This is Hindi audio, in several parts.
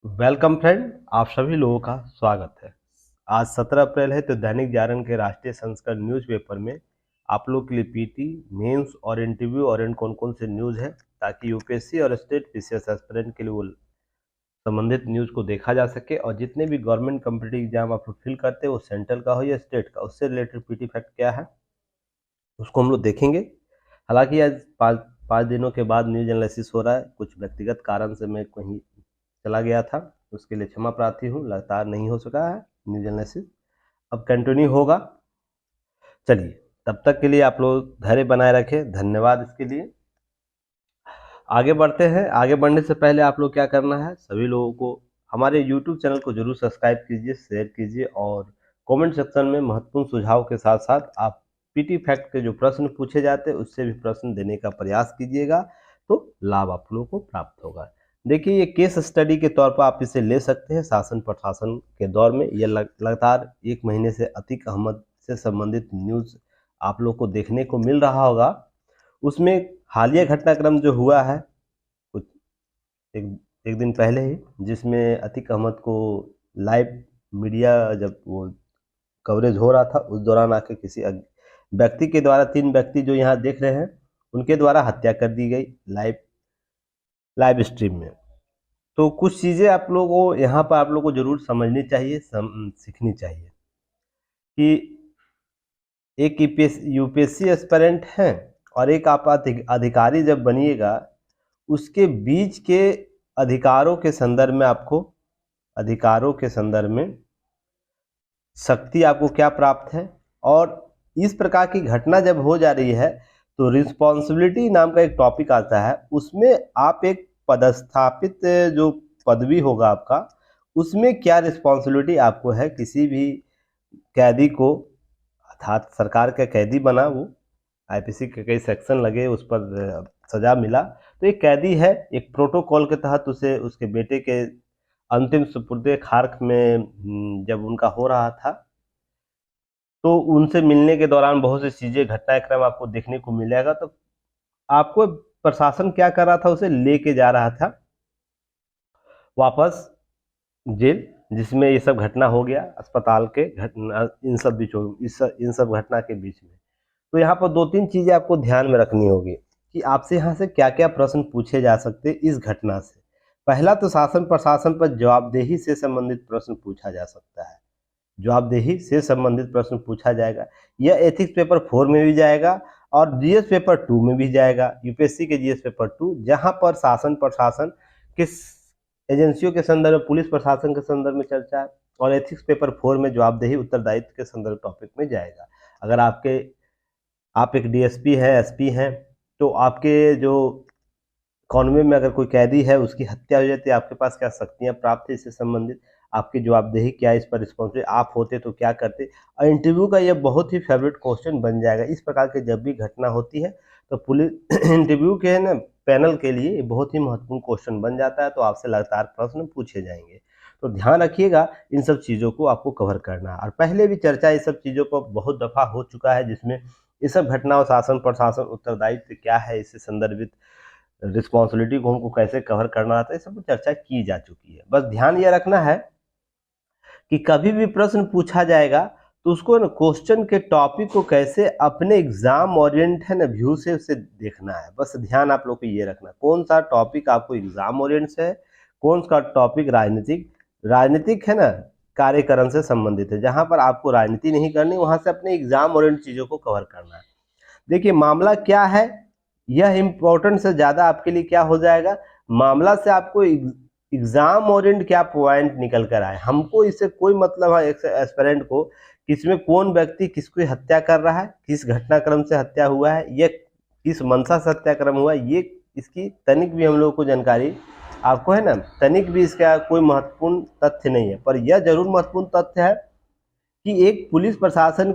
वेलकम फ्रेंड, आप सभी लोगों का स्वागत है। आज 17 अप्रैल है तो दैनिक जागरण के राष्ट्रीय संस्करण न्यूज़पेपर में आप लोग के लिए पीटी, मेंस और इंटरव्यू और कौन कौन से न्यूज़ है ताकि यूपीएससी और स्टेट पीसीएस एस्पिरेंट के लिए वो संबंधित न्यूज़ को देखा जा सके और जितने भी गवर्नमेंट कम्पिटिटिव एग्जाम आप लोग फिल करते हैं वो सेंट्रल का हो या स्टेट का, उससे रिलेटेड पीटी फैक्ट क्या है उसको हम लोग देखेंगे। हालांकि आज पाँच पाँच दिनों के बाद न्यूज एनालिसिस हो रहा है। कुछ व्यक्तिगत कारण से मैं कहीं चला गया था, उसके लिए क्षमा प्रार्थी हूँ। लगातार नहीं हो सका है न्यूज एनालिसिस, अब कंटिन्यू होगा। चलिए, तब तक के लिए आप लोग धैर्य बनाए रखें, धन्यवाद इसके लिए। आगे बढ़ते हैं। आगे बढ़ने से पहले आप लोग क्या करना है, सभी लोगों को हमारे यूट्यूब चैनल को जरूर सब्सक्राइब कीजिए, शेयर कीजिए और कमेंट सेक्शन में महत्वपूर्ण सुझाव के साथ साथ आप पीटी फैक्ट के जो प्रश्न पूछे जाते हैं उससे भी प्रश्न देने का प्रयास कीजिएगा, तो लाभ आप लोगों को प्राप्त होगा। देखिए, ये केस स्टडी के तौर पर आप इसे ले सकते हैं। शासन प्रशासन के दौर में यह लगातार 1 महीने से अतीक अहमद से संबंधित न्यूज़ आप लोग को देखने को मिल रहा होगा। उसमें हालिया घटनाक्रम जो हुआ है कुछ एक एक दिन पहले ही, जिसमें अतीक अहमद को लाइव मीडिया जब वो कवरेज हो रहा था उस दौरान आके किसी व्यक्ति के द्वारा, 3 व्यक्ति जो यहाँ देख रहे हैं उनके द्वारा हत्या कर दी गई लाइव लाइव स्ट्रीम में। तो कुछ चीज़ें आप लोगों को यहाँ पर आप लोगों को जरूर समझनी चाहिए, सीखनी चाहिए कि एक यूपीएससी एस्पिरेंट हैं और एक आप अधिकारी जब बनिएगा, उसके बीच के अधिकारों के संदर्भ में आपको, अधिकारों के संदर्भ में शक्ति आपको क्या प्राप्त है। और इस प्रकार की घटना जब हो जा रही है तो रिस्पॉन्सिबिलिटी नाम का एक टॉपिक आता है, उसमें आप एक पदस्थापित जो पदवी होगा आपका, उसमें क्या रिस्पॉन्सिबिलिटी आपको है। किसी भी कैदी को, अर्थात सरकार का कैदी बना, वो आईपीसी के कई सेक्शन लगे, उस पर सजा मिला, तो एक कैदी है, एक प्रोटोकॉल के तहत उसे उसके बेटे के अंतिम सुपुर्दे खाक में जब उनका हो रहा था तो उनसे मिलने के दौरान बहुत सी चीज़ें, घटनाक्रम आपको देखने को मिलेगा। तो आपको प्रशासन क्या कर रहा था, उसे लेके जा रहा था वापस जेल, जिसमें ये सब घटना हो गया अस्पताल के घटना, इन सब घटना के बीच में। तो यहाँ पर 2-3 चीज़ें आपको ध्यान में रखनी होगी कि आपसे यहाँ से क्या क्या प्रश्न पूछे जा सकते हैं इस घटना से। पहला तो शासन प्रशासन पर जवाबदेही से संबंधित प्रश्न पूछा जा सकता है, जवाबदेही से संबंधित प्रश्न पूछा जाएगा। यह एथिक्स पेपर 4 में भी जाएगा और जीएस पेपर 2 में भी जाएगा, यूपीएससी के जीएस पेपर 2, जहां पर शासन प्रशासन किस एजेंसियों के संदर्भ में, पुलिस प्रशासन के संदर्भ में चर्चा है, और एथिक्स पेपर 4 में जवाबदेही उत्तरदायित्व के संदर्भ टॉपिक में जाएगा। अगर आप एक डीएसपी हैं, एसपी हैं, तो आपके जो कॉन्वे में अगर कोई कैदी है उसकी हत्या हो जाती है, आपके पास क्या शक्तियां प्राप्त है इससे संबंधित, आपकी जवाबदेही क्या है, इस पर रिस्पॉन्सिबिलिटी, आप होते तो क्या करते। और इंटरव्यू का यह बहुत ही फेवरेट क्वेश्चन बन जाएगा। इस प्रकार की जब भी घटना होती है तो पुलिस इंटरव्यू के ना पैनल के लिए बहुत ही महत्वपूर्ण क्वेश्चन बन जाता है, तो आपसे लगातार प्रश्न पूछे जाएंगे। तो ध्यान रखिएगा, इन सब चीज़ों को आपको कवर करना है। और पहले भी चर्चा इस सब चीज़ों पर बहुत दफ़ा हो चुका है, जिसमें ये सब घटनाओं, शासन प्रशासन, उत्तरदायित्व क्या है, इससे संदर्भित रिस्पॉन्सिबिलिटी को हमको कैसे कवर करना आता है, सब चर्चा की जा चुकी है। बस ध्यान ये रखना है कि कभी भी प्रश्न पूछा जाएगा तो उसको ना क्वेश्चन के टॉपिक को कैसे अपने एग्जाम ओरिएंट है ना व्यू से उसे देखना है। बस ध्यान आप लोग को ये रखना, कौन सा टॉपिक आपको एग्जाम ओरिएंट से है, कौन सा टॉपिक राजनीतिक है ना कार्यक्रम से संबंधित है, जहां पर आपको राजनीति नहीं करनी, वहां से अपने एग्जाम ओरिएंट चीजों को कवर करना है। देखिए, मामला क्या है, यह इंपॉर्टेंट से ज्यादा आपके लिए क्या हो जाएगा, मामला से आपको एग्जाम ओरिएंट क्या पॉइंट निकल कर आए। हमको इससे कोई मतलब है एस्पिरेंट को किसमें कौन व्यक्ति किसकी हत्या कर रहा है, किस घटनाक्रम से हत्या हुआ है, ये किस मंशा से हत्याक्रम हुआ है, ये इसकी तनिक भी हम लोगों को जानकारी आपको है ना, तनिक भी इसका कोई महत्वपूर्ण तथ्य नहीं है। पर यह जरूर महत्वपूर्ण तथ्य है कि एक पुलिस प्रशासन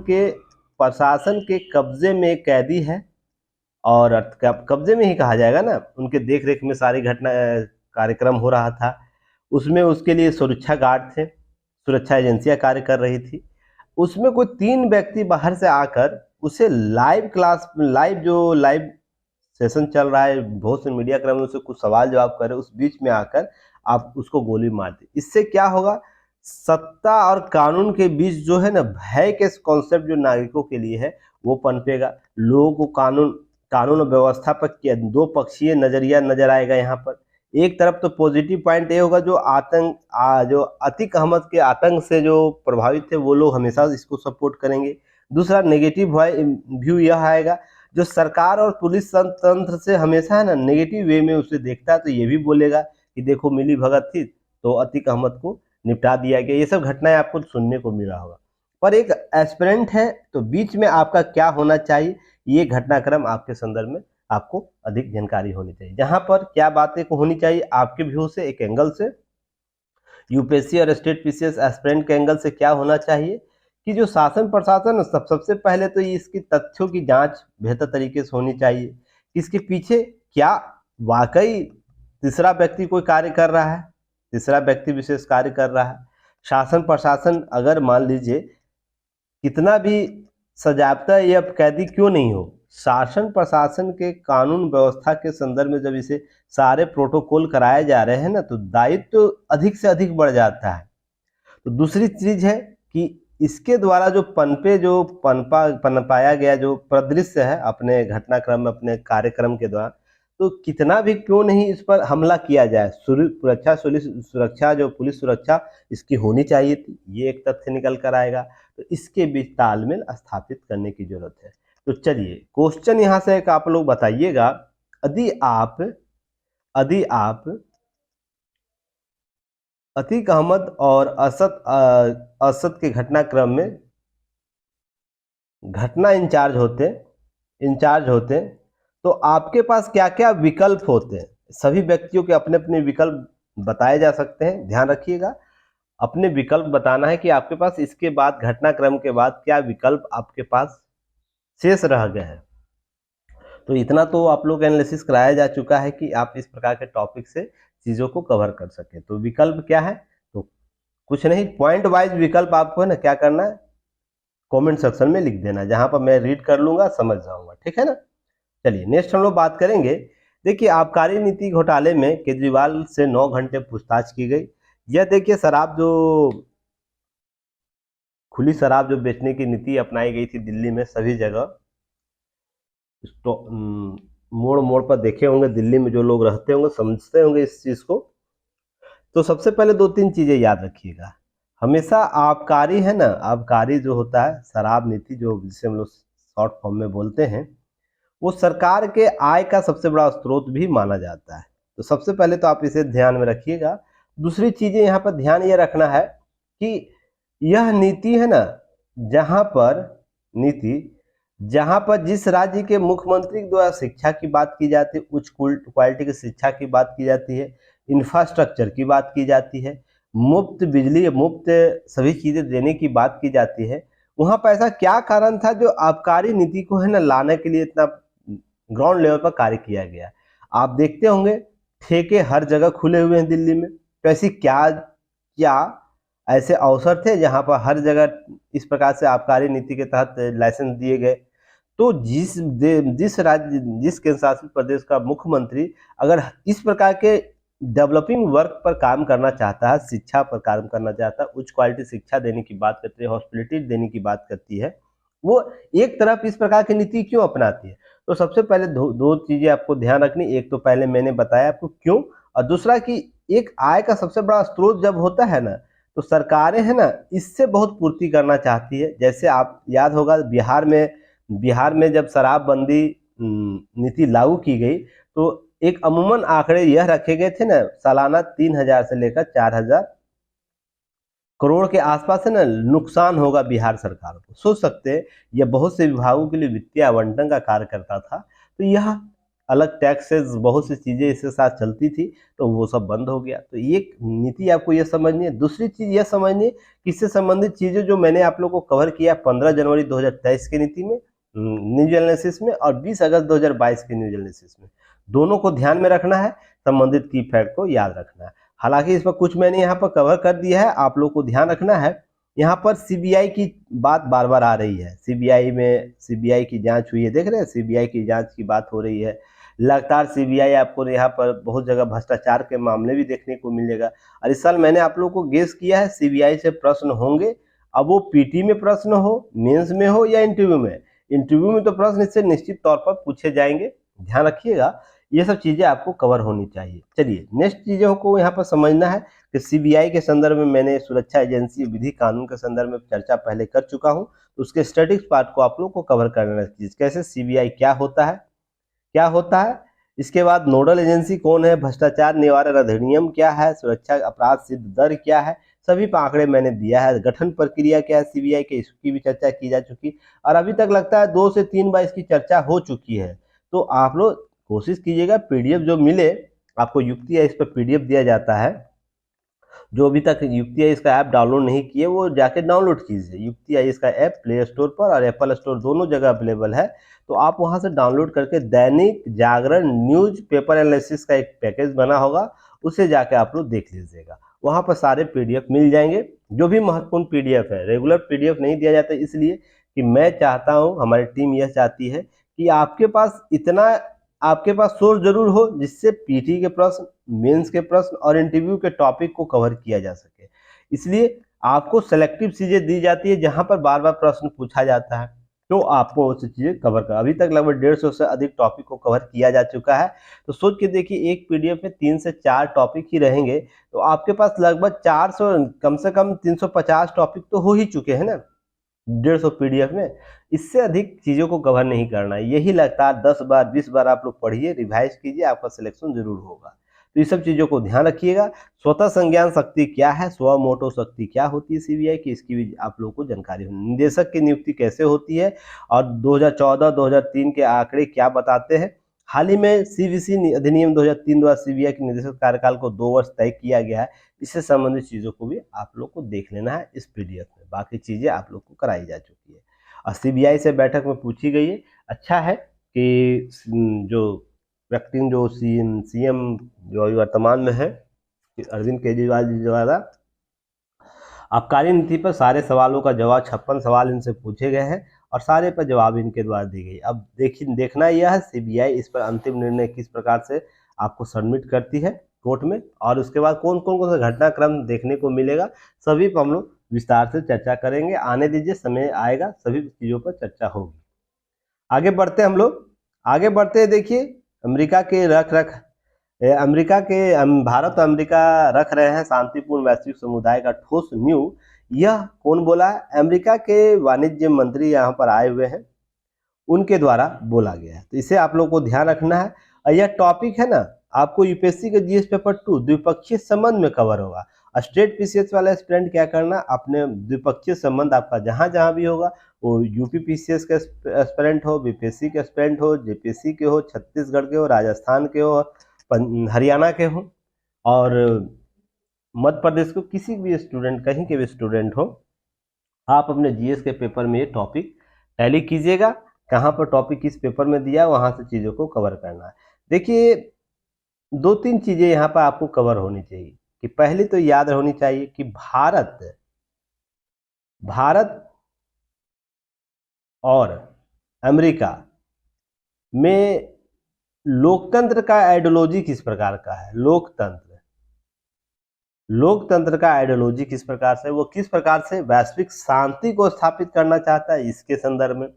के कब्जे में एक कैदी है, और कब्जे में ही कहा जाएगा ना, उनके देख रेख में सारी घटना कार्यक्रम हो रहा था। उसमें उसके लिए सुरक्षा गार्ड थे, सुरक्षा एजेंसियां कार्य कर रही थी। उसमें कोई 3 व्यक्ति बाहर से आकर उसे लाइव सेशन चल रहा है, बहुत से मीडिया क्रम से कुछ सवाल जवाब कर रहे, उस बीच में आकर आप उसको गोली मार दी। इससे क्या होगा, सत्ता और कानून के बीच जो है ना भय के कॉन्सेप्ट जो नागरिकों के लिए है वो पनपेगा। लोगों को कानून और व्यवस्था पर दो पक्षीय नजरिया नजर आएगा। यहाँ पर एक तरफ तो पॉजिटिव पॉइंट ये होगा, जो जो अतीक अहमद के आतंक से जो प्रभावित थे वो लोग हमेशा इसको सपोर्ट करेंगे। दूसरा नेगेटिव व्यू यह आएगा, जो सरकार और पुलिस तंत्र से हमेशा है ना नेगेटिव वे में उसे देखता है, तो ये भी बोलेगा कि देखो मिली भगत थी तो अतीक अहमद को निपटा दिया गया। ये सब घटनाएं आपको सुनने को मिला होगा। पर एक एस्पिरेंट है तो बीच में आपका क्या होना चाहिए, ये घटनाक्रम आपके संदर्भ में आपको अधिक जानकारी होनी चाहिए। जहां पर क्या बातें को होनी चाहिए आपके व्यू से, एक एंगल से, यूपीएससी और स्टेट पीसीएस एस्पिरेंट के एंगल से क्या होना चाहिए कि जो शासन प्रशासन सबसे पहले तो इसकी तथ्यों की जांच बेहतर तरीके से होनी चाहिए। इसके पीछे क्या वाकई तीसरा व्यक्ति कोई कार्य कर रहा है, तीसरा व्यक्ति विशेष कार्य कर रहा है। शासन प्रशासन अगर मान लीजिए कितना भी सजाबता या कैदी क्यों नहीं हो, शासन प्रशासन के कानून व्यवस्था के संदर्भ में जब इसे सारे प्रोटोकॉल कराए जा रहे हैं ना, तो दायित्व तो अधिक से अधिक बढ़ जाता है। तो दूसरी चीज है कि इसके द्वारा जो पनपाया गया जो परिदृश्य है अपने घटनाक्रम में, अपने कार्यक्रम के दौरान, तो कितना भी क्यों नहीं इस पर हमला किया जाए, सुरक्षा जो पुलिस सुरक्षा इसकी होनी चाहिए थी, ये एक तथ्य निकल कर आएगा। तो इसके बीच तालमेल स्थापित करने की जरूरत है। तो चलिए क्वेश्चन यहाँ से एक आप लोग बताइएगा, यदि आप अतीक अहमद और असद के घटनाक्रम में घटना इंचार्ज होते तो आपके पास क्या क्या विकल्प होते हैं। सभी व्यक्तियों के अपने अपने विकल्प बताए जा सकते हैं, ध्यान रखिएगा। अपने विकल्प बताना है कि आपके पास इसके बाद घटनाक्रम के बाद क्या विकल्प आपके पास शेष रह गए हैं। तो इतना तो आप लोग एनालिसिस कराया जा चुका है कि आप इस प्रकार के टॉपिक से चीज़ों को कवर कर सके। तो विकल्प क्या है, तो कुछ नहीं, पॉइंट वाइज विकल्प आपको है ना क्या करना है, कमेंट सेक्शन में लिख देना, जहां पर मैं रीड कर लूंगा, समझ जाऊंगा, ठीक है ना। चलिए नेक्स्ट हम लोग बात करेंगे। देखिए आबकारी नीति घोटाले में केजरीवाल से 9 घंटे पूछताछ की गई। यह देखिए खुली शराब जो बेचने की नीति अपनाई गई थी दिल्ली में सभी जगह, मोड़ मोड़ पर देखे होंगे, दिल्ली में जो लोग रहते होंगे समझते होंगे इस चीज को। तो सबसे पहले 2-3 चीजें याद रखिएगा। हमेशा आबकारी है ना, आबकारी जो होता है, शराब नीति जो जिसे हम लोग शॉर्ट फॉर्म में बोलते हैं, वो सरकार के आय का सबसे बड़ा स्रोत भी माना जाता है। तो सबसे पहले तो आप इसे ध्यान में रखिएगा। दूसरी चीजें यहाँ पर ध्यान ये रखना है कि यह नीति है ना, जहां पर जिस राज्य के मुख्यमंत्री द्वारा शिक्षा की बात की जाती है, उच्च क्वालिटी की शिक्षा की बात की जाती है, इंफ्रास्ट्रक्चर की बात की जाती है, मुफ्त बिजली, मुफ्त सभी चीजें देने की बात की जाती है, वहां पर ऐसा क्या कारण था जो आबकारी नीति को है ना लाने के लिए इतना ग्राउंड लेवल पर कार्य किया गया। आप देखते होंगे ठेके हर जगह खुले हुए हैं दिल्ली में, तो ऐसी क्या ऐसे अवसर थे जहां पर हर जगह इस प्रकार से आबकारी नीति के तहत लाइसेंस दिए गए। तो जिस केंद्र शासित प्रदेश का मुख्यमंत्री अगर इस प्रकार के डेवलपिंग वर्क पर काम करना चाहता है, शिक्षा पर काम करना चाहता है, उच्च क्वालिटी शिक्षा देने की बात करती है, हॉस्पिटलिटी देने की बात करती है, वो एक तरफ इस प्रकार की नीति क्यों अपनाती है। तो सबसे पहले दो चीजें आपको ध्यान रखनी, एक तो पहले मैंने बताया आपको क्यों, और दूसरा कि एक आय का सबसे बड़ा स्रोत जब होता है ना, तो सरकारें है ना इससे बहुत पूर्ति करना चाहती है। जैसे आप याद होगा बिहार में जब शराबबंदी नीति लागू की गई, तो एक अमूमन आंकड़े यह रखे गए थे ना, सालाना 3,000 से लेकर 4,000 करोड़ के आसपास है ना नुकसान होगा बिहार सरकार को। सोच सकते हैं यह बहुत से विभागों के लिए वित्तीय आवंटन का कार्य करता था। तो यह अलग टैक्सेस बहुत सी चीजें इसके साथ चलती थी, तो वो सब बंद हो गया। तो एक नीति आपको यह समझनी है। दूसरी चीज यह समझनी है कि इससे संबंधित चीजें जो मैंने आप लोगों को कवर किया 15 जनवरी 2023 की नीति में न्यूज एनालिसिस में, और 20 अगस्त 2022 की न्यूज एनालिसिस में, दोनों को ध्यान में रखना है, संबंधित की फैक्ट को याद रखना है। हालांकि इस पर कुछ मैंने यहाँ पर कवर कर दिया है, आप लोग को ध्यान रखना है। यहाँ पर सीबीआई की बात बार बार आ रही है, सीबीआई की जांच हुई है, देख रहे हैं सीबीआई की जांच की बात हो रही है। लगातार सीबीआई आपको यहाँ पर बहुत जगह भ्रष्टाचार के मामले भी देखने को मिलेगा। और इस साल मैंने आप लोगों को गेस किया है सीबीआई से प्रश्न होंगे, अब वो पीटी में प्रश्न हो, मेंस में हो या इंटरव्यू में। इंटरव्यू में तो प्रश्न इससे निश्चित तौर पर पूछे जाएंगे, ध्यान रखिएगा। ये सब चीजें आपको कवर होनी चाहिए। चलिए नेक्स्ट चीजों को यहाँ पर समझना है कि सीबीआई के संदर्भ में मैंने सुरक्षा एजेंसी विधि कानून के संदर्भ में चर्चा पहले कर चुका हूँ, तो उसके स्टैटिक्स पार्ट को आप लोग को कवर करना है। कैसे सीबीआई क्या होता है, इसके बाद नोडल एजेंसी कौन है, भ्रष्टाचार निवारण अधिनियम क्या है, सुरक्षा अपराध सिद्ध दर क्या है, सभी पर आंकड़े मैंने दिया है। गठन प्रक्रिया क्या है सीबीआई के, इसकी भी चर्चा की जा चुकी, और अभी तक लगता है 2 से 3 बार इसकी चर्चा हो चुकी है। तो आप लोग कोशिश कीजिएगा पीडीएफ जो मिले आपको, युक्ति है इस पर पीडीएफ दिया जाता है। जो अभी तक युक्ति है इसका ऐप डाउनलोड नहीं किए वो जाके डाउनलोड कीजिए। युक्ति है इसका ऐप प्ले स्टोर पर और एप्पल स्टोर दोनों जगह अवेलेबल है, तो आप वहां से डाउनलोड करके Dainik Jagran news paper analysis का एक पैकेज बना होगा, उसे जाके आप लोग देख लीजिएगा। वहां पर सारे पीडीएफ मिल जाएंगे, जो भी महत्वपूर्ण पीडीएफ है। रेगुलर पीडीएफ नहीं दिया जाता इसलिए कि मैं चाहता हूं, हमारी टीम यह चाहती है कि आपके पास सोर्स जरूर हो जिससे पीटी के प्रश्न, मेंस के प्रश्न और इंटरव्यू के टॉपिक को कवर किया जा सके। इसलिए आपको सेलेक्टिव चीजें दी जाती है जहां पर बार बार प्रश्न पूछा जाता है, तो आपको वो चीजें कवर कर। अभी तक लगभग 150 से अधिक टॉपिक को कवर किया जा चुका है। तो सोच के देखिए एक पीडीएफ में 3 से 4 टॉपिक ही रहेंगे, तो आपके पास लगभग 400 कम से कम 350 टॉपिक तो हो ही चुके हैं ना 150 पीडीएफ में। इससे अधिक चीजों को कवर नहीं करना है। यही लगातार 10 बार 20 बार आप लोग पढ़िए, रिवाइज कीजिए, आपका सिलेक्शन जरूर होगा। तो ये सब चीजों को ध्यान रखिएगा। स्वतः संज्ञान शक्ति क्या है, स्व मोटो शक्ति क्या होती है सीबीआई की, इसकी भी आप लोगों को जानकारी होनी। निदेशक की नियुक्ति कैसे होती है और 2014-2003 के आंकड़े क्या बताते हैं। हाल ही में सीवीसी अधिनियम 2003 द्वारा सीबीआई के निदेशक कार्यकाल को 2 वर्ष तय किया गया है। इससे संबंधित चीजों को भी आप लोग को देख लेना है इस पीडीएफ में। बाकी चीजें आप लोग को कराई जा चुकी है और सीबीआई से बैठक में पूछी गई है। अच्छा है कि जो व्यक्ति जो सीएम जो वर्तमान में है अरविंद केजरीवाल जी द्वारा आबकारी नीति पर सारे सवालों का जवाब 56 सवाल इनसे पूछे गए हैं और सारे पर जवाब इनके द्वारा दी गई। अब देखिए देखना यह है सीबीआई इस पर अंतिम निर्णय किस प्रकार से आपको सबमिट करती है कोर्ट में, और उसके बाद कौन कौन सा घटनाक्रम देखने को मिलेगा, सभी पर हम लोग विस्तार से चर्चा करेंगे। आने दीजिए, समय आएगा, सभी चीजों पर चर्चा होगी। आगे बढ़ते हम लोग, आगे बढ़ते देखिए अमेरिका के भारत और अमेरिका रख रहे हैं शांतिपूर्ण वैश्विक समुदाय का ठोस नींव। यह कौन बोला है? अमेरिका के वाणिज्य मंत्री यहाँ पर आए हुए हैं, उनके द्वारा बोला गया है। तो इसे आप लोगों को ध्यान रखना है। और यह टॉपिक है ना आपको यूपीएससी के जीएस पेपर 2 द्विपक्षीय संबंध में कवर होगा। स्टेट पीसीएस वाला स्टूडेंट क्या करना, अपने द्विपक्षीय संबंध आपका जहां जहां भी होगा, वो यूपी पीसीएस के एस्पिरेंट हो, बीपीएससी के एस्पिरेंट हो, जेपीएससी के हो, छत्तीसगढ़ के हो, राजस्थान के हो, हरियाणा के हो और मध्य प्रदेश को, किसी भी स्टूडेंट, कहीं के भी स्टूडेंट हो, आप अपने जीएस के पेपर में ये टॉपिक टैली कीजिएगा। कहाँ पर टॉपिक किस पेपर में दिया वहां से चीजों को कवर करना है। देखिए 2-3 चीजें यहाँ पर आपको कवर होनी चाहिए कि पहली तो याद होनी चाहिए कि भारत और अमेरिका में लोकतंत्र का आइडियोलॉजी किस प्रकार का है। लोकतंत्र का आइडियोलॉजी किस प्रकार से, वो किस प्रकार से वैश्विक शांति को स्थापित करना चाहता है, इसके संदर्भ में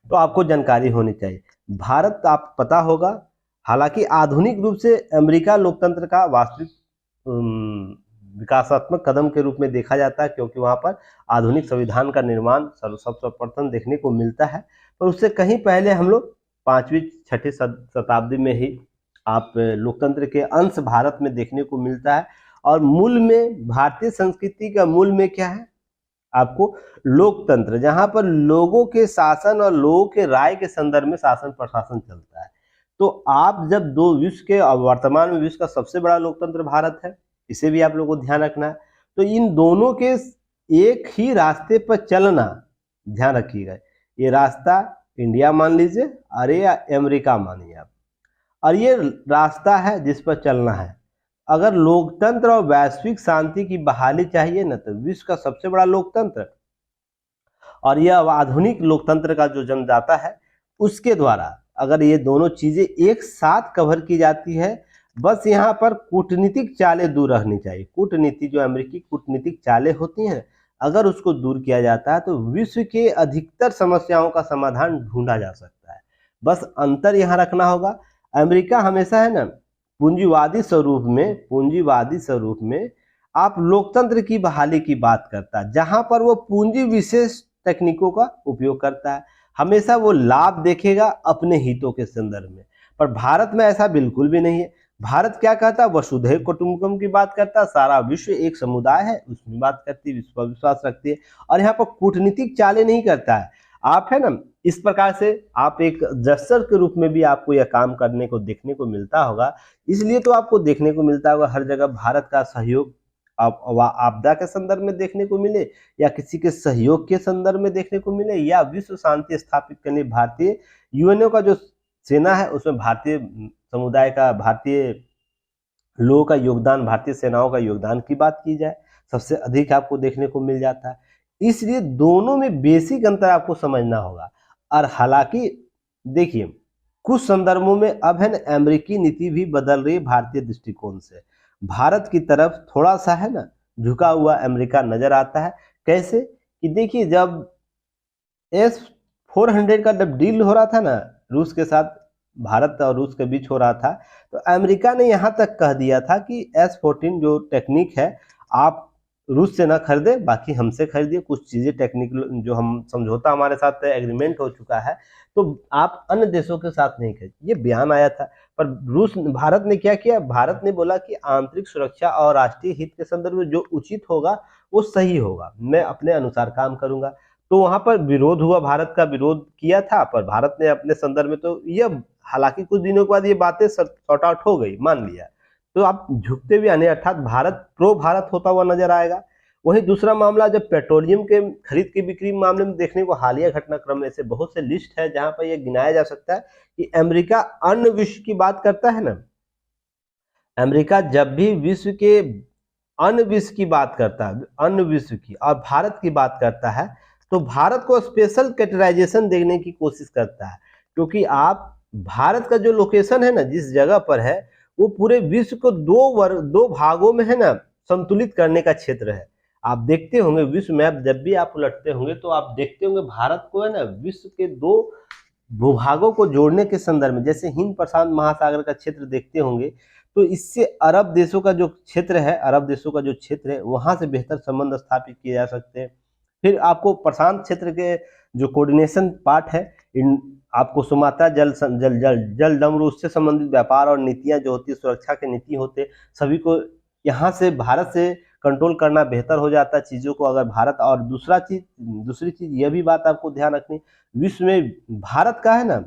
तो आपको जानकारी होनी चाहिए। भारत आप पता होगा, हालांकि आधुनिक रूप से अमेरिका लोकतंत्र का वास्तविक विकासात्मक कदम के रूप में देखा जाता है, क्योंकि वहां पर आधुनिक संविधान का निर्माण सर्वप्रथम देखने को मिलता है। पर उससे कहीं पहले हम लोग 5वीं-6वीं शताब्दी में ही आप लोकतंत्र के अंश भारत में देखने को मिलता है। और मूल में भारतीय संस्कृति का मूल में क्या है, आपको लोकतंत्र, जहां पर लोगों के शासन और लोगों के राय के संदर्भ में शासन प्रशासन चलता है। तो आप जब वर्तमान में विश्व का सबसे बड़ा लोकतंत्र भारत है, इसे भी आप लोगों को ध्यान रखना है। तो इन दोनों के एक ही रास्ते पर चलना, ध्यान रखिएगा, ये रास्ता इंडिया मान लीजिए और ये अमेरिका मानिए आप, और ये रास्ता है जिस पर चलना है। अगर लोकतंत्र और वैश्विक शांति की बहाली चाहिए ना, तो विश्व का सबसे बड़ा लोकतंत्र और यह आधुनिक लोकतंत्र का जो जन्मदाता है, उसके द्वारा अगर ये दोनों चीजें एक साथ कवर की जाती है, बस यहाँ पर कूटनीतिक चालें दूर रखनी चाहिए। कूटनीति जो अमेरिकी कूटनीतिक चालें होती हैं, अगर उसको दूर किया जाता है तो विश्व के अधिकतर समस्याओं का समाधान ढूंढा जा सकता है। बस अंतर यहाँ रखना होगा, अमेरिका हमेशा है ना पूंजीवादी स्वरूप में आप लोकतंत्र की बहाली की बात करता है, जहां पर वो पूंजी विशेष तकनीकों का उपयोग करता है। हमेशा वो लाभ देखेगा अपने हितों के संदर्भ में। पर भारत में ऐसा बिल्कुल भी नहीं है। भारत क्या कहता है, वसुधैव कुटुंबकम की बात करता है, सारा विश्व एक समुदाय है उसमें बात करती है, विश्व पर विश्वास रखती है, और यहाँ पर कूटनीतिक चालें नहीं करता है। आप है ना इस प्रकार से आप एक जस्टर के रूप में भी आपको यह काम करने को देखने को मिलता होगा। इसलिए तो आपको देखने को मिलता होगा हर जगह भारत का सहयोग आपदा के संदर्भ में देखने को मिले, या किसी के सहयोग के संदर्भ में देखने को मिले, या विश्व शांति स्थापित करने भारतीय यूएनओ का जो सेना है उसमें भारतीय समुदाय का, भारतीय लोगों का योगदान, भारतीय सेनाओं का योगदान की बात की जाए, सबसे अधिक आपको देखने को मिल जाता है। इसलिए दोनों में बेसिक अंतर आपको समझना होगा। और हालांकि देखिए कुछ संदर्भों में अब है ना अमेरिकी नीति भी बदल रही है भारतीय दृष्टिकोण से। भारत की तरफ थोड़ा सा है ना झुका हुआ अमेरिका नजर आता है। कैसे कि देखिए जब S-400 का जब डील हो रहा था ना रूस के साथ, भारत और रूस के बीच हो रहा था, तो अमेरिका ने यहाँ तक कह दिया था कि S-14 जो टेक्निक है आप रूस से ना खरीदे, बाकी हमसे खरीदिए। कुछ चीजें टेक्निकल जो हम समझौता हमारे साथ एग्रीमेंट हो चुका है, तो आप अन्य देशों के साथ नहीं खरीदिए, ये बयान आया था। पर भारत ने क्या किया, भारत ने बोला कि आंतरिक सुरक्षा और राष्ट्रीय हित के संदर्भ में जो उचित होगा वो सही होगा, मैं अपने अनुसार काम करूंगा। तो वहां पर विरोध हुआ, भारत का विरोध किया था, पर भारत ने अपने संदर्भ में तो यह, हालांकि कुछ दिनों के बाद ये बातें सॉर्ट आउट हो गई, मान लिया, तो आप झुकते भी आने, अर्थात भारत प्रो भारत होता हुआ नजर आएगा। वही दूसरा मामला जब पेट्रोलियम के खरीद की बिक्री मामले में देखने को हालिया घटनाक्रम में से बहुत से लिस्ट है जहां पर यह गिनाया जा सकता है कि अमेरिका अन्य विश्व की बात करता है ना, अमेरिका जब भी विश्व के अन्य विश्व की बात करता है, अन्य विश्व की, और भारत की बात करता है, तो भारत को स्पेशल कैटेगराइजेशन देने की कोशिश करता है। क्योंकि आप भारत का जो लोकेशन है ना जिस जगह पर है, वो पूरे विश्व को दो भागों में है ना संतुलित करने का क्षेत्र है। आप देखते होंगे विश्व मैप जब भी आप उलटते होंगे तो आप देखते होंगे भारत को है ना विश्व के दो भूभागों को जोड़ने के संदर्भ में, जैसे हिंद प्रशांत महासागर का क्षेत्र देखते होंगे, तो इससे अरब देशों का जो क्षेत्र है, अरब देशों का जो क्षेत्र है वहां से बेहतर संबंध स्थापित किए जा सकते हैं। फिर आपको प्रशांत क्षेत्र के जो कोऑर्डिनेशन पार्ट है, इन आपको सुमात्रा जल डमरू उससे संबंधित व्यापार और नीतियां जो होती है, सुरक्षा की नीति होते, सभी को यहाँ से भारत से कंट्रोल करना बेहतर हो जाता है चीजों को अगर भारत। और दूसरी चीज यह भी बात आपको ध्यान रखनी, विश्व में भारत का है ना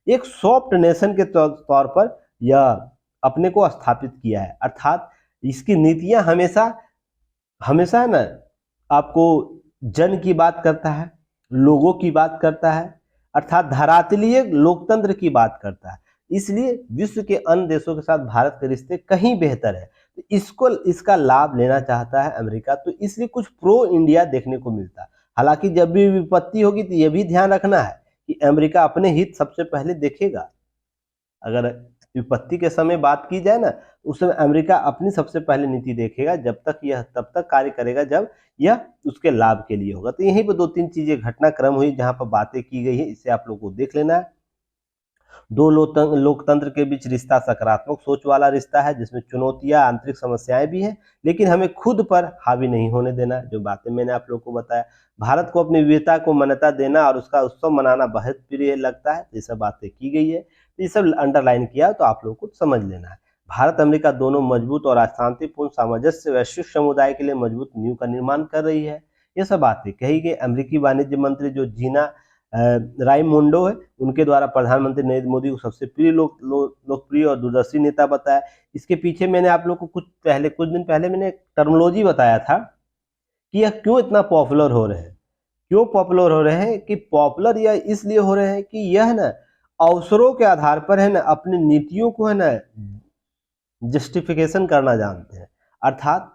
एक सॉफ्ट नेशन के तौर पर यह अपने को स्थापित किया है, अर्थात इसकी नीतियां हमेशा हमेशा है ना आपको जन की बात करता है, लोगों की बात करता है, अर्थात धरातलीय लोकतंत्र की बात करता है। इसलिए विश्व के अन्य देशों के साथ भारत के रिश्ते कहीं बेहतर है, तो इसका लाभ लेना चाहता है अमेरिका, तो इसलिए कुछ प्रो इंडिया देखने को मिलता है। हालांकि जब भी विपत्ति होगी तो यह भी ध्यान रखना है कि अमेरिका अपने हित सबसे पहले देखेगा। अगर विपत्ति के समय बात की जाए ना, उस समय अमेरिका अपनी सबसे पहले नीति देखेगा, तब तक कार्य करेगा जब यह उसके लाभ के लिए होगा। तो यहीं पर 2-3 चीजें घटनाक्रम हुई जहां पर बातें की गई है, इसे आप लोगों को देख लेना है। दो लोकतंत्र के बीच रिश्ता सकारात्मक सोच वाला रिश्ता है जिसमें चुनौतियां, आंतरिक समस्याएं भी हैं, लेकिन हमें खुद पर हावी नहीं होने देना। जो बातें मैंने आप लोगों को बताया, भारत को अपनी विविधता को मान्यता देना और उसका उत्सव मनाना बहुत प्रिय लगता है, ये सब बातें की गई है, ये सब अंडरलाइन किया तो आप लोगों को समझ लेना है। भारत अमेरिका दोनों मजबूत और शांतिपूर्ण सामंजस्य वैश्विक समुदाय के लिए मजबूत नींव का निर्माण कर रही है, ये सब बातें कही गई। अमेरिकी वाणिज्य मंत्री जो जीना राइमोंडो है, उनके द्वारा प्रधानमंत्री नरेंद्र मोदी को सबसे प्रिय लोकप्रिय और दूरदर्शी नेता बताया। इसके पीछे मैंने आप लोग को कुछ दिन पहले मैंने एक टर्मिनोलॉजी बताया था कि यह क्यों इतना पॉपुलर हो रहे हैं। क्यों पॉपुलर हो रहे हैं कि पॉपुलर यह इसलिए हो रहे हैं कि यह ना अवसरों के आधार पर है ना अपनी नीतियों को है ना जस्टिफिकेशन करना जानते हैं। अर्थात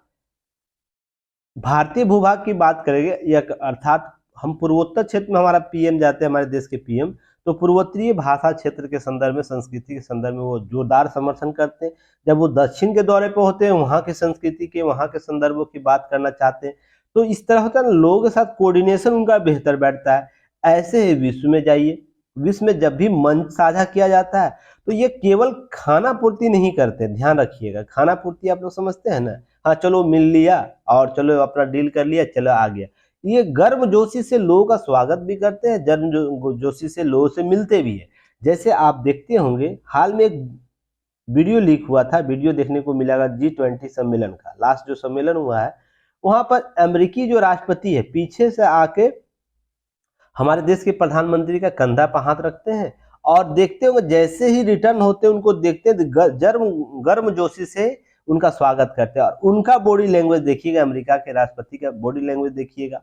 भारतीय भूभाग की बात करेंगे, या अर्थात हम पूर्वोत्तर क्षेत्र में हमारा पीएम जाते हैं, हमारे देश के पीएम, तो पूर्वोत्तरीय भाषा क्षेत्र के संदर्भ में, संस्कृति के संदर्भ में वो जोरदार समर्थन करते हैं। जब वो दक्षिण के दौरे पर होते हैं, वहाँ की संस्कृति के, वहाँ के संदर्भों की बात करना चाहते हैं, तो इस तरह होता है ना, लोगों के साथ कोऑर्डिनेशन उनका बेहतर बैठता है। ऐसे ही विश्व में जाइए, विश्व में जब भी मंच साझा किया जाता है तो ये केवल खाना पूर्ति नहीं करते, ध्यान रखिएगा। खाना पूर्ति आप लोग समझते हैं ना, हाँ चलो मिल लिया और चलो अपना डील कर लिया, चलो आ गया। ये गर्मजोशी से लोगों का स्वागत भी करते हैं, गर्मजोशी से लोगों से मिलते भी है। जैसे आप देखते होंगे, हाल में एक वीडियो लीक हुआ था, वीडियो देखने को मिलेगा G20 सम्मेलन का, लास्ट जो सम्मेलन हुआ है, वहां पर अमेरिकी जो राष्ट्रपति है पीछे से आके हमारे देश के प्रधानमंत्री का कंधा पर हाथ रखते हैं और देखते होंगे जैसे ही रिटर्न होते हैं उनको देखते हैं गर्म जोशी से उनका स्वागत करते हैं। और उनका बॉडी लैंग्वेज देखिएगा, अमेरिका के राष्ट्रपति का बॉडी लैंग्वेज देखिएगा।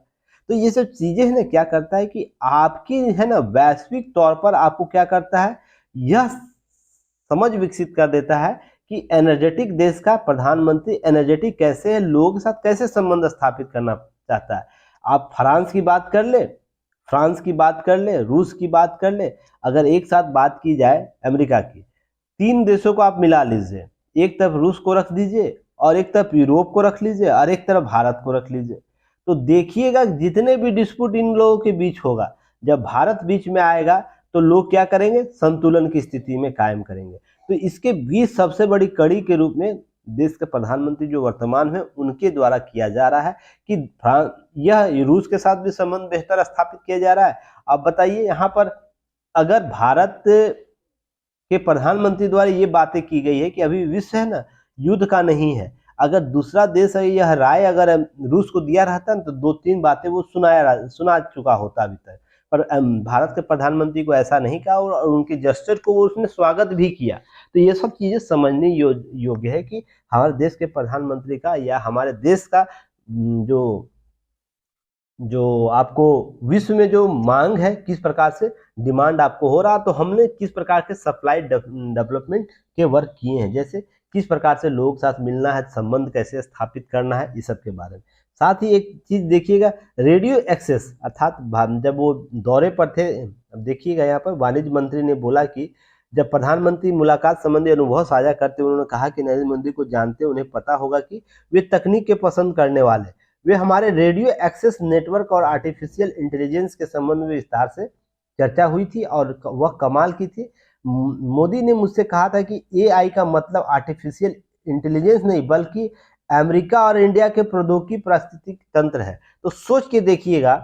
तो ये सब चीजें है ना, क्या करता है कि आपकी है ना वैश्विक तौर पर आपको क्या करता है, यह समझ विकसित कर देता है कि एनर्जेटिक देश का प्रधानमंत्री एनर्जेटिक कैसे है, लोगों के साथ कैसे संबंध स्थापित करना चाहता है। आप फ्रांस की बात कर ले, फ्रांस की बात कर ले, रूस की बात कर ले, अगर एक साथ बात की जाए अमेरिका की, 3 देशों को आप मिला लीजिए, एक तरफ रूस को रख दीजिए और एक तरफ यूरोप को रख लीजिए और एक तरफ भारत को रख लीजिए, तो देखिएगा जितने भी डिस्प्यूट इन लोगों के बीच होगा, जब भारत बीच में आएगा तो लोग क्या करेंगे, संतुलन की स्थिति में कायम करेंगे। तो इसके बीच सबसे बड़ी कड़ी के रूप में देश के प्रधानमंत्री जो वर्तमान में उनके द्वारा किया जा रहा है कि यह रूस के साथ भी संबंध बेहतर स्थापित किया जा रहा है। अब बताइए यहाँ पर अगर भारत के प्रधानमंत्री द्वारा ये बातें की गई है कि अभी विश्व है ना युद्ध का नहीं है, अगर दूसरा देश है यह राय अगर रूस को दिया रहता ना तो 2-3 बातें वो सुना चुका होता अभी तक, पर भारत के प्रधानमंत्री को ऐसा नहीं कहा और उनके जस्टिस को वो उसने स्वागत भी किया। तो ये सब चीजें समझने योग्य है कि हमारे देश के प्रधानमंत्री का या हमारे देश का जो आपको विश्व में जो मांग है, किस प्रकार से डिमांड आपको हो रहा, तो हमने किस प्रकार के सप्लाई डेवलपमेंट के वर्क किए हैं, जैसे किस प्रकार से लोगों के साथ मिलना है, संबंध कैसे स्थापित करना है, इस सब के बारे में। साथ ही एक चीज देखिएगा, रेडियो एक्सेस, अर्थात जब वो दौरे पर थे, अब देखिएगा यहाँ पर वाणिज्य मंत्री ने बोला कि जब प्रधानमंत्री मुलाकात संबंधी अनुभव साझा करते हुए उन्होंने कहा कि नरेंद्र मोदी को जानते, उन्हें पता होगा कि वे तकनीक के पसंद करने वाले, वे हमारे रेडियो एक्सेस नेटवर्क और आर्टिफिशियल इंटेलिजेंस के संबंध में विस्तार से चर्चा हुई थी और वह कमाल की थी। मोदी ने मुझसे कहा था कि एआई का मतलब आर्टिफिशियल इंटेलिजेंस नहीं बल्कि अमेरिका और इंडिया के प्रौद्योगिकी पारिस्थितिक तंत्र है। तो सोच के देखिएगा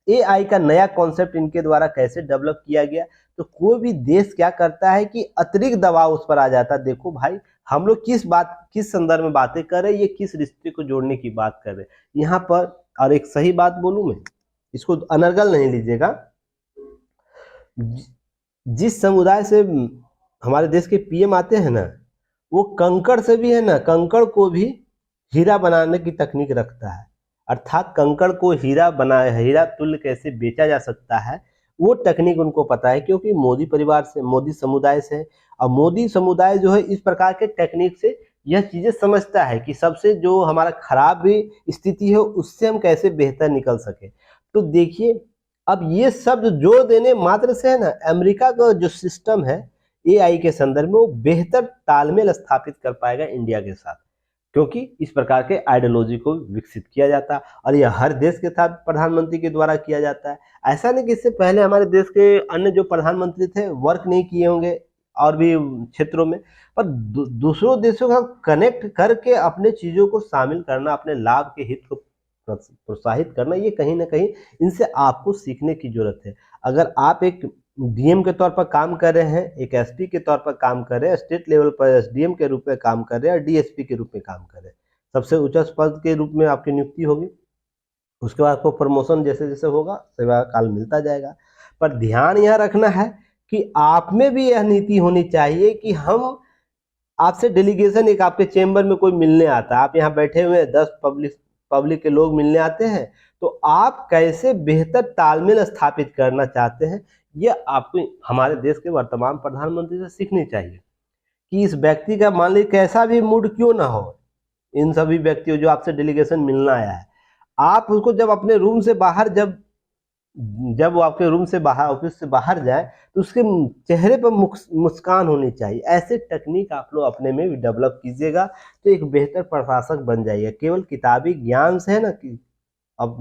एआई का नया कॉन्सेप्ट इनके द्वारा कैसे डेवलप किया गया। तो कोई भी देश क्या करता है कि अतिरिक्त दबाव उस पर आ जाता है, देखो भाई हम लोग किस संदर्भ में बातें कर रहे हैं, ये किस रिश्ते को जोड़ने की बात कर रहे हैं यहाँ पर। और एक सही बात बोलूं मैं, इसको अनर्गल नहीं लीजिएगा, जिस समुदाय से हमारे देश के पीएम आते हैं ना, वो कंकड़ से भी है ना, कंकड़ को भी हीरा बनाने की तकनीक रखता है, अर्थात कंकड़ को हीरा तुल्य कैसे बेचा जा सकता है, वो टेक्निक उनको पता है, क्योंकि मोदी परिवार से, मोदी समुदाय से है। और मोदी समुदाय जो है इस प्रकार के टेक्निक से यह चीजें समझता है कि सबसे जो हमारा खराब भी स्थिति है उससे हम कैसे बेहतर निकल सके। तो देखिए अब ये शब्द जोड़ देने मात्र से है ना, अमेरिका का जो सिस्टम है एआई के संदर्भ में वो बेहतर तालमेल स्थापित कर पाएगा इंडिया के साथ, क्योंकि इस प्रकार के आइडियोलॉजी को विकसित किया जाता है और यह हर देश के साथ प्रधानमंत्री के द्वारा किया जाता है। ऐसा नहीं कि इससे पहले हमारे देश के अन्य जो प्रधानमंत्री थे वर्क नहीं किए होंगे और भी क्षेत्रों में, पर दूसरों देशों का कनेक्ट करके अपने चीजों को शामिल करना, अपने लाभ के हित को प्रोत्साहित करना, ये कहीं ना कहीं इनसे आपको सीखने की जरूरत है। अगर आप एक डीएम के तौर पर काम कर रहे हैं, एक एसपी के तौर पर काम कर रहे हैं, स्टेट लेवल पर एसडीएम के रूप में काम कर रहे हैं और डीएसपी के रूप में काम कर रहे हैं, सबसे उच्च पद के रूप में आपकी नियुक्ति होगी, उसके बाद आपको प्रमोशन जैसे जैसे होगा सेवा काल मिलता जाएगा। पर ध्यान यह रखना है कि आप में भी यह नीति होनी चाहिए कि हम आपसे डेलीगेशन, एक आपके चेंबर में कोई मिलने आता है, आप यहाँ बैठे हुए हैं, 10 पब्लिक के लोग मिलने आते हैं, तो आप कैसे बेहतर तालमेल स्थापित करना चाहते हैं, यह आपको हमारे देश के वर्तमान प्रधानमंत्री से सीखनी चाहिए कि इस व्यक्ति का मान लीजिए कैसा भी मूड क्यों ना हो, इन सभी व्यक्तियों जो आपसे डेलीगेशन मिलना आया है, आप उसको जब अपने रूम से बाहर जब जब वो आपके रूम से बाहर, ऑफिस से बाहर जाए, तो उसके चेहरे पर मुस्कान होनी चाहिए। ऐसे टेक्निक आप लोग अपने में भी डेवलप कीजिएगा, तो एक बेहतर प्रशासक बन जाइए। केवल किताबी ज्ञान से है ना कि अब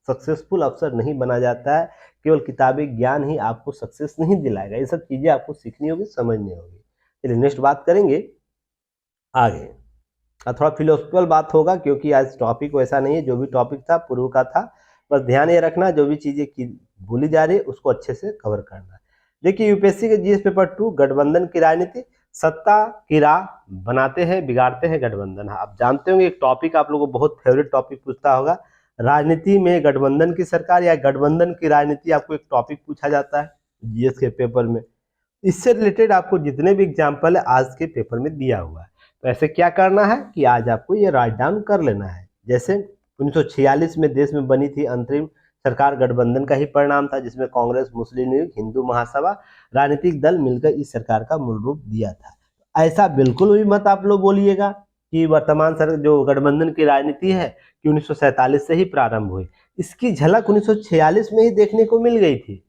सक्सेसफुल अफसर नहीं बना जाता है। केवल किताबी ज्ञान ही आपको सक्सेस नहीं दिलाएगा, ये सब चीज़ें आपको सीखनी होगी, समझनी होगी। चलिए नेक्स्ट बात करेंगे आगे। थोड़ा फिलोसफिकल बात होगा, क्योंकि आज टॉपिक वैसा नहीं है, जो भी टॉपिक था पूर्व का था। बस ध्यान ये रखना, जो भी चीज़ें की भूली जा रही है उसको अच्छे से कवर करना। देखिए यूपीएससी के जीएस पेपर 2 गठबंधन की राजनीति, सत्ता की राह बनाते हैं बिगाड़ते हैं गठबंधन। आप जानते होंगे एक टॉपिक आप लोगों को बहुत फेवरेट टॉपिक पूछता होगा, राजनीति में गठबंधन की सरकार या गठबंधन की राजनीति, आपको एक टॉपिक पूछा जाता है जीएस के पेपर में। इससे रिलेटेड आपको जितने भी एग्जाम्पल है आज के पेपर में दिया हुआ है। तो ऐसे क्या करना है कि आज आपको ये राइट डाउन कर लेना है। जैसे 1946 में देश में बनी थी अंतरिम सरकार, गठबंधन का ही परिणाम था, जिसमें कांग्रेस, मुस्लिम लीग, हिंदू महासभा राजनीतिक दल मिलकर इस सरकार का मूल रूप दिया था। ऐसा बिल्कुल भी मत आप लोग बोलिएगा कि वर्तमान सर जो गठबंधन की राजनीति है कि 1947 से ही प्रारंभ हुई। इसकी झलक 1946 में ही देखने को मिल गई थी।